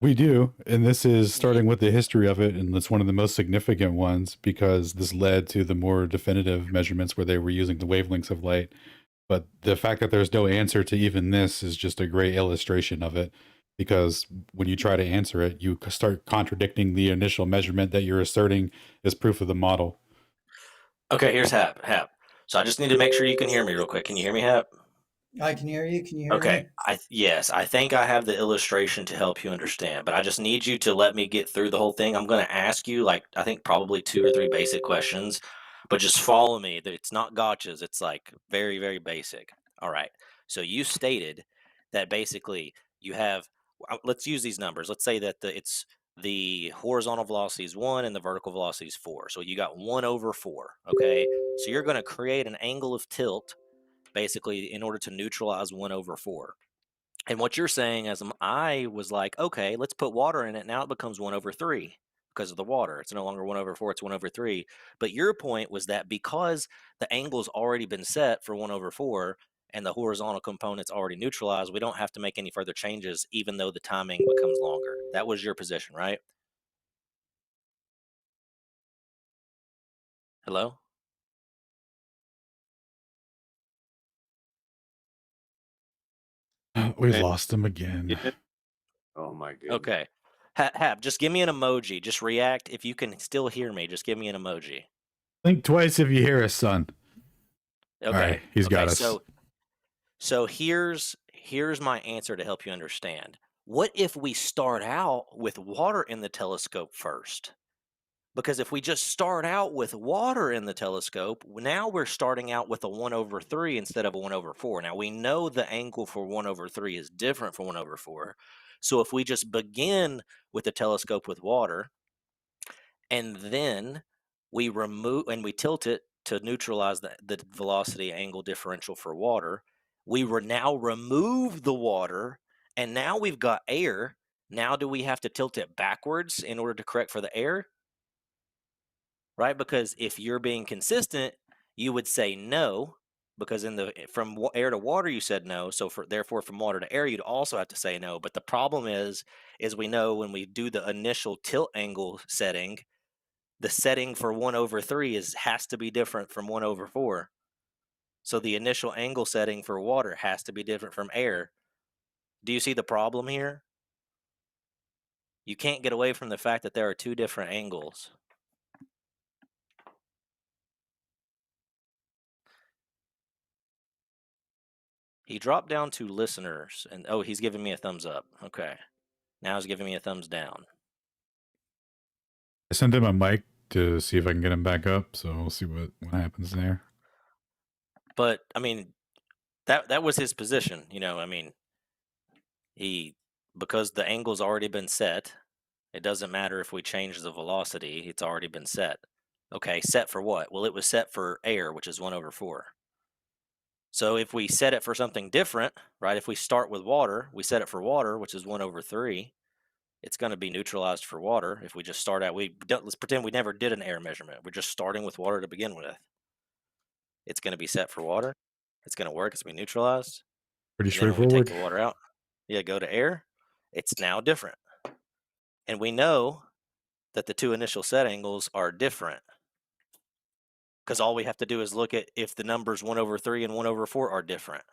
[SPEAKER 2] We do, and this is starting with the history of it, and it's one of the most significant ones because this led to the more definitive measurements where they were using the wavelengths of light. But the fact that there's no answer to even this is just a great illustration of it, because when you try to answer it, you start contradicting the initial measurement that you're asserting is proof of the model.
[SPEAKER 11] Okay, here's Hap. So I just need to make sure you can hear me real quick. Can you hear me, Hap?
[SPEAKER 7] I can hear you. Can you hear
[SPEAKER 11] Okay,
[SPEAKER 7] me?
[SPEAKER 11] yes, I think I have the illustration to help you understand, but I just need you to let me get through the whole thing. I'm going to ask you, like, I think probably 2 or 3 basic questions, but just follow me. It's not gotchas. It's like very, very basic. All right. So you stated that basically you have, let's use these numbers. Let's say that it's the horizontal velocity is 1 and the vertical velocity is 4. So you got 1/4. Okay. So you're going to create an angle of tilt basically in order to neutralize 1/4. And what you're saying is I was like, okay, let's put water in it. Now it becomes 1/3 because of the water. It's no longer 1/4, it's 1/3. But your point was that because the angle's already been set for 1/4 and the horizontal component's already neutralized, we don't have to make any further changes, even though the timing becomes longer. That was your position, right? Hello?
[SPEAKER 2] We lost him again.
[SPEAKER 6] Oh my goodness.
[SPEAKER 11] Okay. Hap, just give me an emoji. Just react. If you can still hear me, just give me an emoji.
[SPEAKER 2] Think twice if you hear us, son.
[SPEAKER 11] Okay.
[SPEAKER 2] All right, he's got us.
[SPEAKER 11] So here's my answer to help you understand. What if we start out with water in the telescope first? Because if we just start out with water in the telescope, now we're starting out with a 1/3 instead of a 1/4. Now we know the angle for 1/3 is different from 1/4. So if we just begin with the telescope with water, and then we remove and we tilt it to neutralize the velocity angle differential for water, we now remove the water, and now we've got air. Now do we have to tilt it backwards in order to correct for the air? Right? Because if you're being consistent, you would say no, because from air to water you said no, so therefore from water to air you'd also have to say no. But the problem is we know when we do the initial tilt angle setting, the setting for 1/3 has to be different from 1/4. So the initial angle setting for water has to be different from air. Do you see the problem here? You can't get away from the fact that there are two different angles. He dropped down to listeners, and oh, he's giving me a thumbs up. Okay. Now he's giving me a thumbs down.
[SPEAKER 2] I sent him a mic to see if I can get him back up, so we'll see what happens there.
[SPEAKER 11] But I mean, that was his position, you know. I mean, because the angle's already been set, it doesn't matter if we change the velocity, it's already been set. Okay, set for what? Well, it was set for air, which is 1/4. So if we set it for something different, right? If we start with water, we set it for water, which is 1/3. It's going to be neutralized for water. If we just start out, let's pretend we never did an air measurement. We're just starting with water to begin with. It's going to be set for water. It's going to work. It's going to be neutralized.
[SPEAKER 2] Pretty
[SPEAKER 11] And then when we
[SPEAKER 2] straightforward.
[SPEAKER 11] take the water out, go to air. It's now different. And we know that the two initial set angles are different, because all we have to do is look at if the numbers 1/3 and 1/4 are different.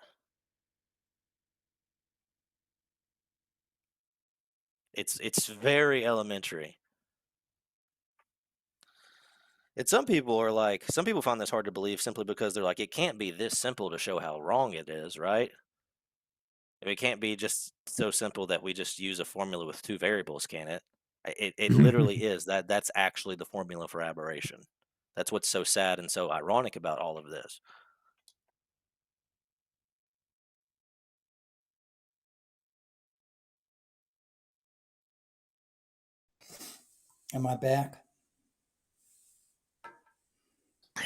[SPEAKER 11] It's very elementary. And some people find this hard to believe simply because they're like, it can't be this simple to show how wrong it is, right? I mean, it can't be just so simple that we just use a formula with two variables, can it? It literally is. That's actually the formula for aberration. That's what's so sad and so ironic about all of this.
[SPEAKER 7] Am I back?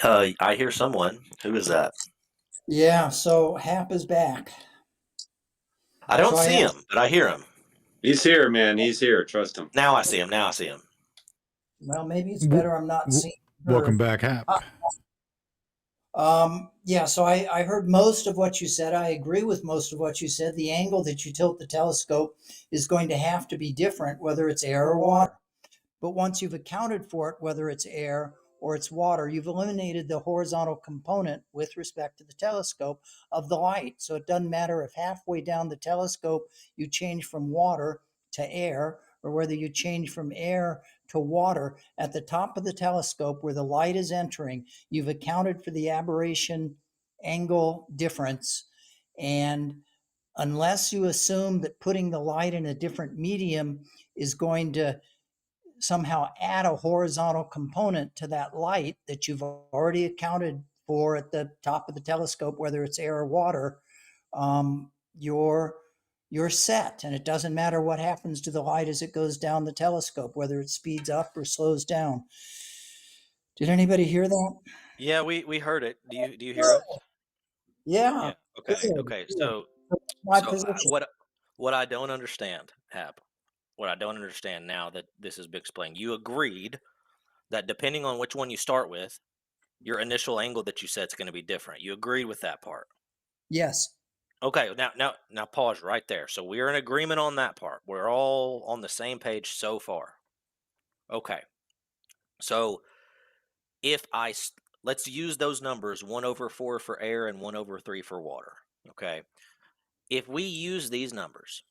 [SPEAKER 11] I hear someone. Who is that?
[SPEAKER 7] Yeah, so Hap is back.
[SPEAKER 11] I don't
[SPEAKER 7] So
[SPEAKER 11] see him, but I hear him.
[SPEAKER 6] He's here, man. He's here. Trust him.
[SPEAKER 11] Now I see him.
[SPEAKER 7] Well, maybe it's better I'm not seeing her.
[SPEAKER 2] Welcome back, Hap.
[SPEAKER 7] Yeah, so I heard most of what you said. I agree with most of what you said. The angle that you tilt the telescope is going to have to be different, whether it's air or water. But once you've accounted for it, whether it's air or it's water, you've eliminated the horizontal component with respect to the telescope of the light. So it doesn't matter if halfway down the telescope you change from water to air, or whether you change from air to water. At the top of the telescope where the light is entering, you've accounted for the aberration angle difference. And unless you assume that putting the light in a different medium is going to somehow add a horizontal component to that light that you've already accounted for at the top of the telescope, whether it's air or water, you're set. And it doesn't matter what happens to the light as it goes down the telescope, whether it speeds up or slows down. Did anybody hear that?
[SPEAKER 11] Yeah, we heard it. Do you hear us?
[SPEAKER 7] Yeah.
[SPEAKER 11] Okay.
[SPEAKER 7] Good,
[SPEAKER 11] Okay.
[SPEAKER 7] good.
[SPEAKER 11] So
[SPEAKER 7] My position.
[SPEAKER 11] what I don't understand, Hap, what I don't understand now that this has been explained, you agreed that depending on which one you start with, your initial angle that you set is going to be different. You agreed with that part.
[SPEAKER 7] Yes.
[SPEAKER 11] Okay, now pause right there. So we're in agreement on that part. We're all on the same page so far. Okay. So let's use those numbers 1/4 for air and 1/3 for water. Okay. If we use these numbers,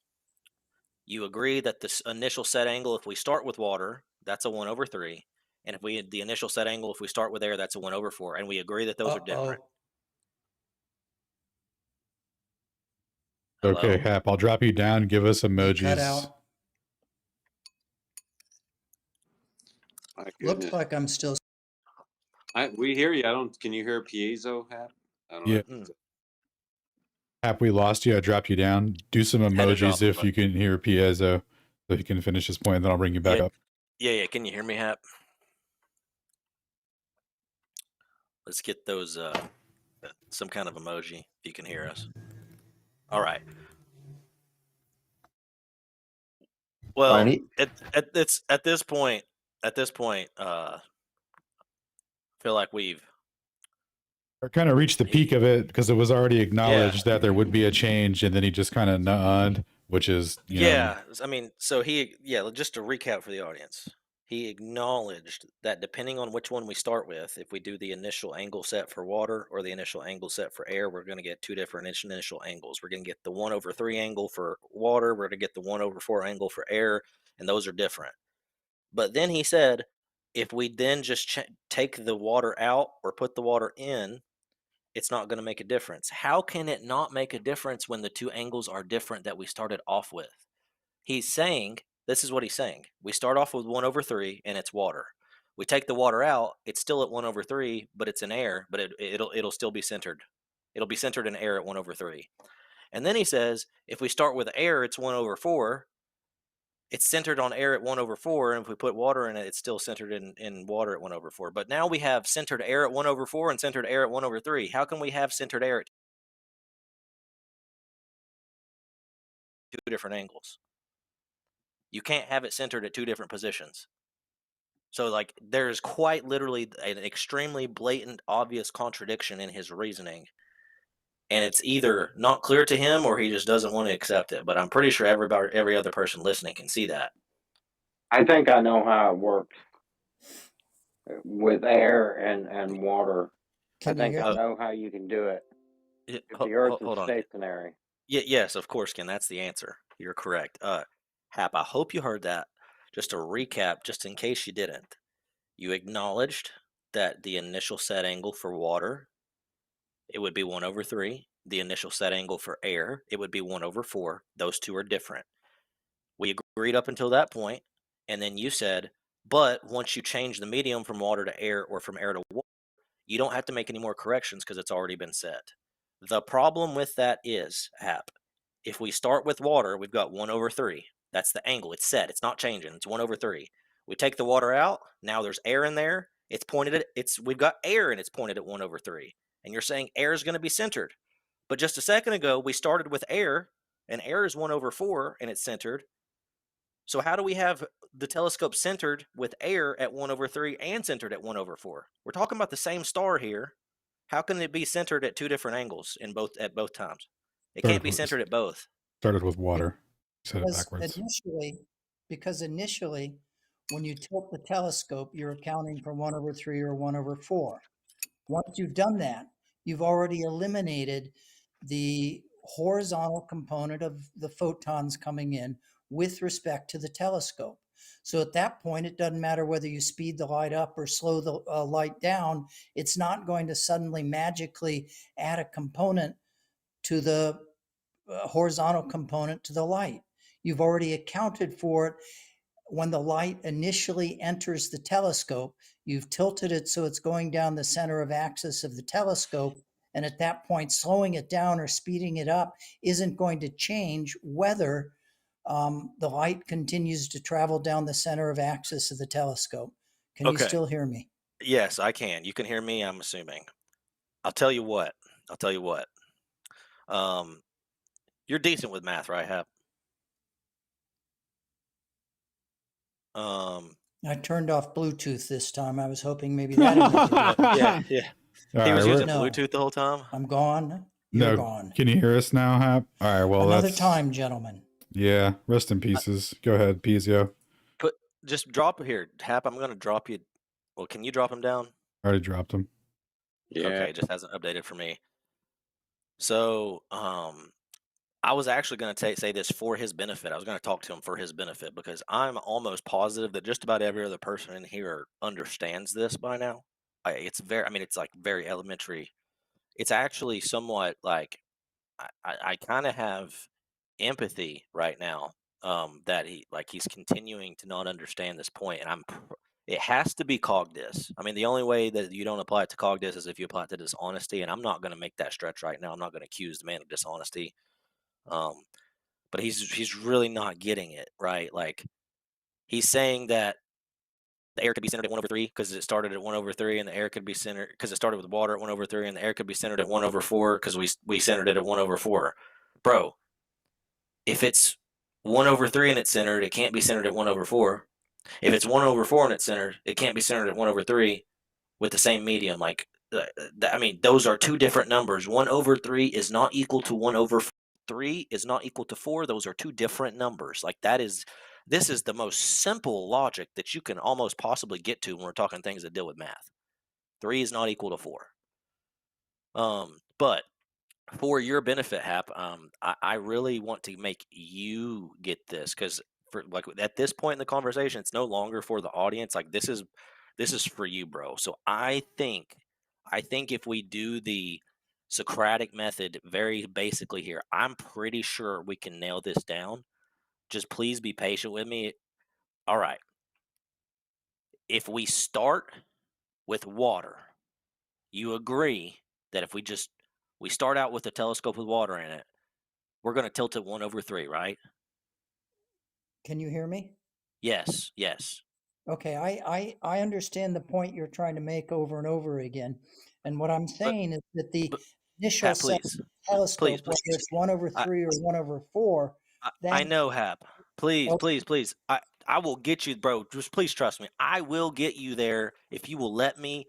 [SPEAKER 11] you agree that this initial set angle, if we start with water, that's a 1/3. And the initial set angle, if we start with air, that's a 1/4. And we agree that those are different. Hello?
[SPEAKER 2] Okay, Hap, I'll drop you down. Give us emojis.
[SPEAKER 7] Cut out.
[SPEAKER 6] My
[SPEAKER 7] Looks
[SPEAKER 6] goodness.
[SPEAKER 7] like I'm still.
[SPEAKER 6] We hear you. I don't. Can you hear piezo, Hap? I don't
[SPEAKER 2] Yeah.
[SPEAKER 6] know.
[SPEAKER 2] Hap, we lost you. I dropped you down. Do some
[SPEAKER 11] Had to drop
[SPEAKER 2] emojis
[SPEAKER 11] him,
[SPEAKER 2] if you can hear Piezo. So if you can finish this point, then I'll bring you back up.
[SPEAKER 11] Yeah. Can you hear me, Hap? Let's get those some kind of emoji if you can hear us. All right. Well, at this point, I feel like we've
[SPEAKER 2] kind of reached the peak of it because it was already acknowledged that there would be a change, and then he just kind of nodded, which is
[SPEAKER 11] I mean, so just to recap for the audience, he acknowledged that depending on which one we start with, if we do the initial angle set for water or the initial angle set for air, we're going to get two different initial angles. We're going to get the 1/3 angle for water, we're going to get the 1/4 angle for air, and those are different. But then he said, if we then just take the water out or put the water in, it's not going to make a difference. How can it not make a difference when the two angles are different that we started off with? He's saying, this is what he's saying. We start off with 1/3 and it's water. We take the water out, it's still at 1/3, but it's in air, but it'll still be centered. It'll be centered in air at 1/3. And then he says, if we start with air, it's 1/4. It's centered on air at 1/4, and if we put water in it, it's still centered in water at 1/4. But now we have centered air at 1/4 and centered air at 1/3. How can we have centered air at two different angles? You can't have it centered at two different positions. So, like, there's quite literally an extremely blatant, obvious contradiction in his reasoning. And it's either not clear to him or he just doesn't want to accept it. But I'm pretty sure every other person listening can see that.
[SPEAKER 10] I think I know how it works with air and water. I think I know how you can do it. If the Earth is stationary.
[SPEAKER 11] Yes, of course, Ken. That's the answer. You're correct. Hap, I hope you heard that. Just to recap, just in case you didn't, you acknowledged that the initial set angle for water, it would be 1/3. The initial set angle for air, it would be 1/4. Those two are different. We agreed up until that point, and then you said, but once you change the medium from water to air or from air to water, you don't have to make any more corrections because it's already been set. The problem with that is, Hap, if we start with water, we've got 1/3. That's the angle. It's set. It's not changing. It's 1/3. We take the water out. Now there's air in there. It's pointed at we've got air and it's pointed at 1/3. And you're saying air is going to be centered. But just a second ago, we started with air, and air is 1/4 and it's centered. So how do we have the telescope centered with air at 1/3 and centered at 1/4? We're talking about the same star here. How can it be centered at two different angles at both times? It can't be centered at both.
[SPEAKER 2] Started with water. Said it backwards.
[SPEAKER 7] Because initially, when you tilt the telescope, you're accounting for 1/3 or 1/4. Once you've done that, you've already eliminated the horizontal component of the photons coming in with respect to the telescope. So at that point, it doesn't matter whether you speed the light up or slow the light down. It's not going to suddenly magically add a component to the horizontal component to the light. You've already accounted for it when the light initially enters the telescope. You've tilted it so it's going down the center of axis of the telescope. And at that point, slowing it down or speeding it up isn't going to change whether the light continues to travel down the center of axis of the telescope. Can you still hear me?
[SPEAKER 11] Yes, I can. You can hear me, I'm assuming. I'll tell you what. You're decent with math, right, Hap?
[SPEAKER 7] I turned off Bluetooth this time. I was hoping maybe that.
[SPEAKER 11] Yeah. He was using Bluetooth the whole time.
[SPEAKER 7] I'm gone. You're gone.
[SPEAKER 2] Can you hear us now, Hap? All right. Well,
[SPEAKER 7] another time, gentlemen.
[SPEAKER 2] Yeah. Rest in pieces. Go ahead, Pizio.
[SPEAKER 11] Just drop it here, Hap. I'm going to drop you. Well, can you drop him down?
[SPEAKER 2] I already dropped him.
[SPEAKER 11] Yeah. Okay, just hasn't updated for me. So, I was actually going to say this for his benefit. I was going to talk to him for his benefit because I'm almost positive that just about every other person in here understands this by now. It's like very elementary. It's actually somewhat like I kind of have empathy right now that he's continuing to not understand this point, and It has to be cogdis. I mean, the only way that you don't apply it to cogdis is if you apply it to dishonesty, and I'm not going to make that stretch right now. I'm not going to accuse the man of dishonesty. But he's really not getting it right. Like, he's saying that the air could be centered at 1/3 because it started at 1/3, and the air could be centered because it started with water at 1/3, and the air could be centered at 1/4 because we centered it at 1/4. Bro, if it's 1/3 and it's centered, it can't be centered at 1/4. If it's 1/4 and it's centered, it can't be centered at 1/3 with the same medium. Like, I mean, those are two different numbers. 1/3 is not equal to 1/3 is not equal to 4. Those are two different numbers. Like, this is the most simple logic that you can almost possibly get to when we're talking things that deal with math. 3 is not equal to 4. But for your benefit, Hap, I really want to make you get this, because for like at this point in the conversation, it's no longer for the audience. Like, this is for you, bro. So I think if we do the Socratic method very basically here, I'm pretty sure we can nail this down. Just please be patient with me. All right. If we start with water, you agree that if we start out with a telescope with water in it, we're going to tilt it 1/3, right?
[SPEAKER 7] Can you hear me?
[SPEAKER 11] Yes, yes.
[SPEAKER 7] Okay, I understand the point you're trying to make over and over again. And what I'm saying is that the initial
[SPEAKER 11] Hap,
[SPEAKER 7] set
[SPEAKER 11] please.
[SPEAKER 7] telescope,
[SPEAKER 11] Please.
[SPEAKER 7] whether it's 1/3 or 1/4,
[SPEAKER 11] I know, Hap. Please,
[SPEAKER 7] Okay.
[SPEAKER 11] please. I will get you, bro. Just please trust me. I will get you there if you will let me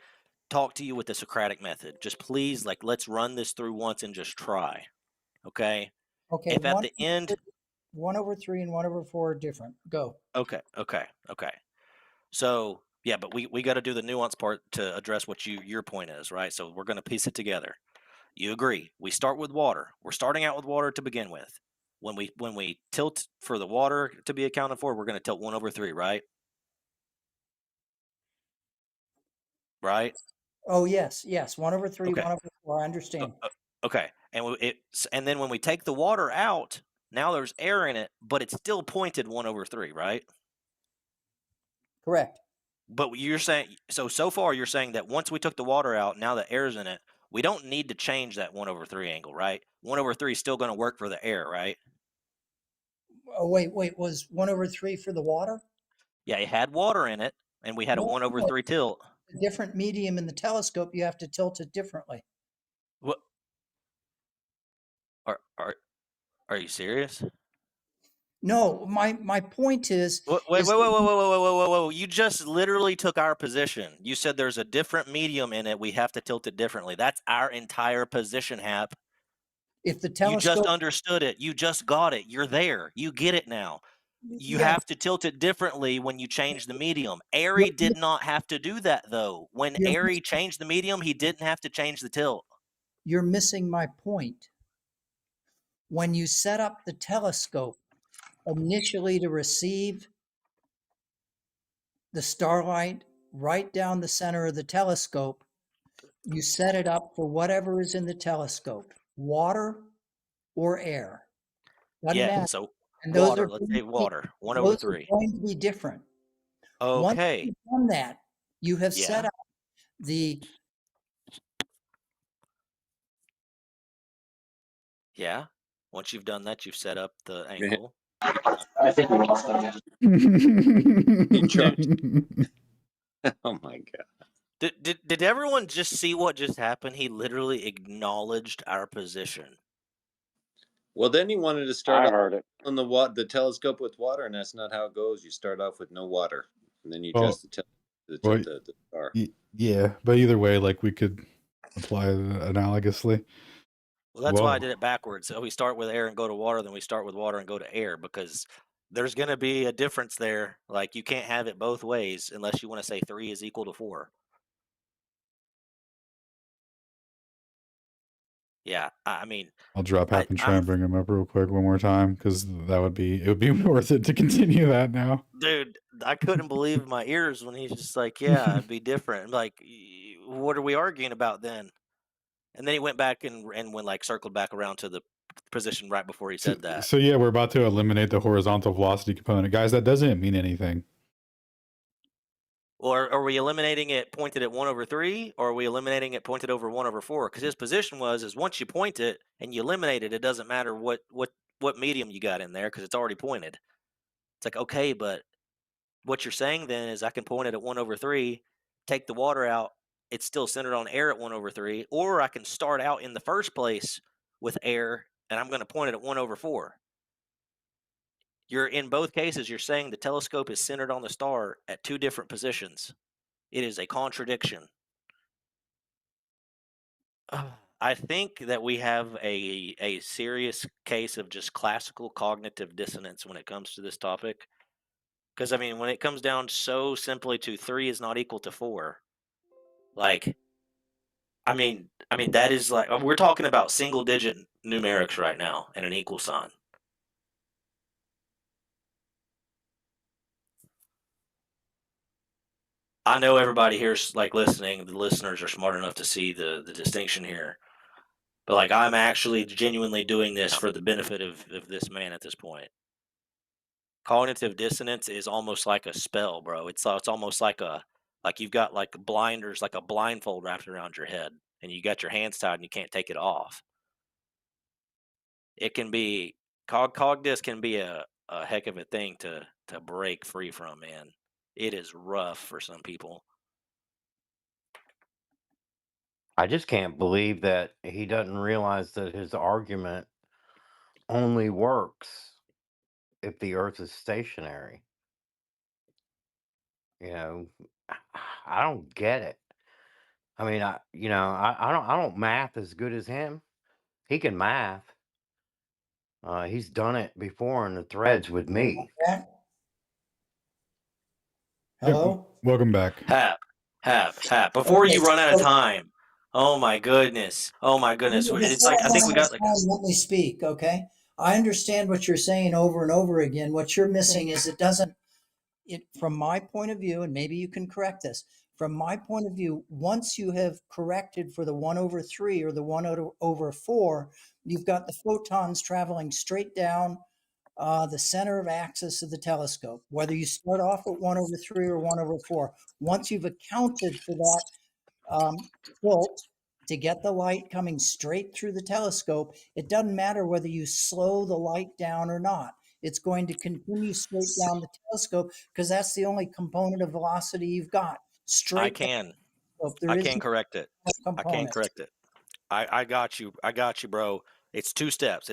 [SPEAKER 11] talk to you with the Socratic method. Just please, like, let's run this through once and just try. Okay?
[SPEAKER 7] Okay,
[SPEAKER 11] If at the end
[SPEAKER 7] 1/3 and 1/4 are different. Go.
[SPEAKER 11] Okay. So, yeah, but we got to do the nuance part to address what your point is, right? So we're going to piece it together. You agree. We start with water. We're starting out with water to begin with. When we tilt for the water to be accounted for, we're going to tilt 1/3, right? Right?
[SPEAKER 7] Oh, yes. 1/3,
[SPEAKER 11] Okay.
[SPEAKER 7] 1/4. I understand.
[SPEAKER 11] Okay. And then when we take the water out, now there's air in it, but it's still pointed 1/3, right?
[SPEAKER 7] Correct.
[SPEAKER 11] But you're saying so far you're saying that once we took the water out, now the air's in it, we don't need to change that 1/3 angle, right? 1/3 is still going to work for the air, right?
[SPEAKER 7] Oh, wait. Was 1/3 for the water?
[SPEAKER 11] Yeah, it had water in it, and we had a
[SPEAKER 7] No,
[SPEAKER 11] 1/3 tilt.
[SPEAKER 7] a different medium in the telescope, you have to tilt it differently.
[SPEAKER 11] What? Are you serious?
[SPEAKER 7] No, my point is.
[SPEAKER 11] Wait. You just literally took our position. You said there's a different medium in it. We have to tilt it differently. That's our entire position, Hap.
[SPEAKER 7] If the
[SPEAKER 11] You
[SPEAKER 7] telescope.
[SPEAKER 11] just understood it. You just got it. You're there. You get it now. You
[SPEAKER 7] Yeah.
[SPEAKER 11] have to tilt it differently when you change the medium. Airy did not have to do that, though. When Airy changed the medium, he didn't have to change the tilt.
[SPEAKER 7] You're missing my point. When you set up the telescope initially to receive the starlight right down the center of the telescope, you set it up for whatever is in the telescope, water or air. Doesn't
[SPEAKER 11] Yeah,
[SPEAKER 7] matter.
[SPEAKER 11] so
[SPEAKER 7] And those
[SPEAKER 11] water,
[SPEAKER 7] are
[SPEAKER 11] let's
[SPEAKER 7] going
[SPEAKER 11] say
[SPEAKER 7] to be-
[SPEAKER 11] water,
[SPEAKER 7] those are
[SPEAKER 11] 1/3.
[SPEAKER 7] going to be different. Once
[SPEAKER 11] Okay.
[SPEAKER 7] you've done that, you have
[SPEAKER 11] Yeah.
[SPEAKER 7] set up the.
[SPEAKER 11] Yeah. Once you've done that, you've set up the angle.
[SPEAKER 12] I think we lost them.
[SPEAKER 6] Oh my god.
[SPEAKER 11] Did everyone just see what just happened? He literally acknowledged our position.
[SPEAKER 6] Well, then he wanted to start
[SPEAKER 10] I heard it.
[SPEAKER 6] on the telescope with water, and that's not how it goes. You start off with no water, and then you
[SPEAKER 2] Well,
[SPEAKER 6] adjust the star.
[SPEAKER 2] Yeah, but either way, like, we could apply it analogously.
[SPEAKER 11] Well, that's why I
[SPEAKER 2] Whoa.
[SPEAKER 11] did it backwards. So we start with air and go to water, then we start with water and go to air, because there's going to be a difference there. Like, you can't have it both ways unless you want to say 3 is equal to 4. Yeah, I mean,
[SPEAKER 2] I'll drop Hap and try and bring him up real quick one more time, because it would be worth it to continue that now.
[SPEAKER 11] Dude, I couldn't believe my ears when he's just like, yeah, it'd be different. I'm like, what are we arguing about then? And then he went back and went like circled back around to the position right before he said that.
[SPEAKER 2] So yeah, we're about to eliminate the horizontal velocity component. Guys, that doesn't mean anything.
[SPEAKER 11] Or are we eliminating it pointed at 1/3, or are we eliminating it pointed over 1/4? Because his position is once you point it and you eliminate it, it doesn't matter what medium you got in there because it's already pointed. It's like, okay, but what you're saying then is I can point it at 1/3, take the water out, it's still centered on air at 1/3, or I can start out in the first place with air and I'm going to point it at 1/4. You're in both cases, you're saying the telescope is centered on the star at two different positions. It is a contradiction. I think that we have a serious case of just classical cognitive dissonance when it comes to this topic. Because I mean, when it comes down so simply to 3 is not equal to 4, like, I mean that is like we're talking about single digit numerics right now and an equal sign. I know everybody here's like listening. The listeners are smart enough to see the distinction here, but like I'm actually genuinely doing this for the benefit of this man at this point. Cognitive dissonance is almost like a spell, bro. It's almost like you've got like blinders, like a blindfold wrapped around your head, and you got your hands tied and you can't take it off. It can be cog dis can be a heck of a thing to break free from, man. It is rough for some people.
[SPEAKER 15] I just can't believe that he doesn't realize that his argument only works if the Earth is stationary. You know, I don't get it. I mean, I don't math as good as him. He can math. He's done it before in the threads with me.
[SPEAKER 7] Hello?
[SPEAKER 2] Welcome back.
[SPEAKER 11] Hap. Before
[SPEAKER 7] Okay,
[SPEAKER 11] you run out of
[SPEAKER 7] so-
[SPEAKER 11] time. Oh my goodness. It's like I think we got like
[SPEAKER 7] Let me speak, okay? I understand what you're saying over and over again. What you're missing is from my point of view, and maybe you can correct this, from my point of view, once you have corrected for the 1/3 or the 1/4, you've got the photons traveling straight down the center of axis of the telescope, whether you start off at 1/3 or 1/4. Once you've accounted for that tilt to get the light coming straight through the telescope, it doesn't matter whether you slow the light down or not. It's going to continue straight down the telescope because that's the only component of velocity you've got. Straight
[SPEAKER 11] I can correct it. I got you. Bro. It's two steps.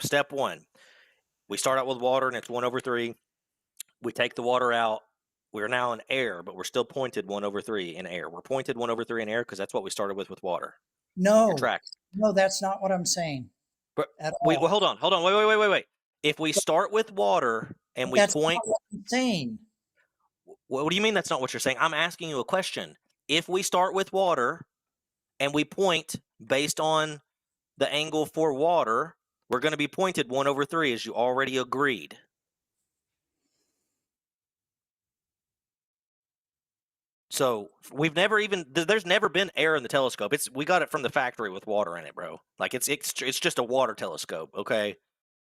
[SPEAKER 11] Step 1. We start out with water and it's 1/3. We take the water out. We're now in air, but we're still pointed 1/3 in air. We're pointed 1/3 in air because that's what we started with water.
[SPEAKER 7] No,
[SPEAKER 11] track.
[SPEAKER 7] No, that's not what I'm saying.
[SPEAKER 11] But wait, hold on. Wait. If we start with water and we
[SPEAKER 7] That's
[SPEAKER 11] point,
[SPEAKER 7] not what I'm saying.
[SPEAKER 11] what do you mean that's not what you're saying? I'm asking you a question. If we start with water and we point based on the angle for water, we're going to be pointed 1/3, as you already agreed. So there's never been air in the telescope. We got it from the factory with water in it, bro. Like it's just a water telescope, okay?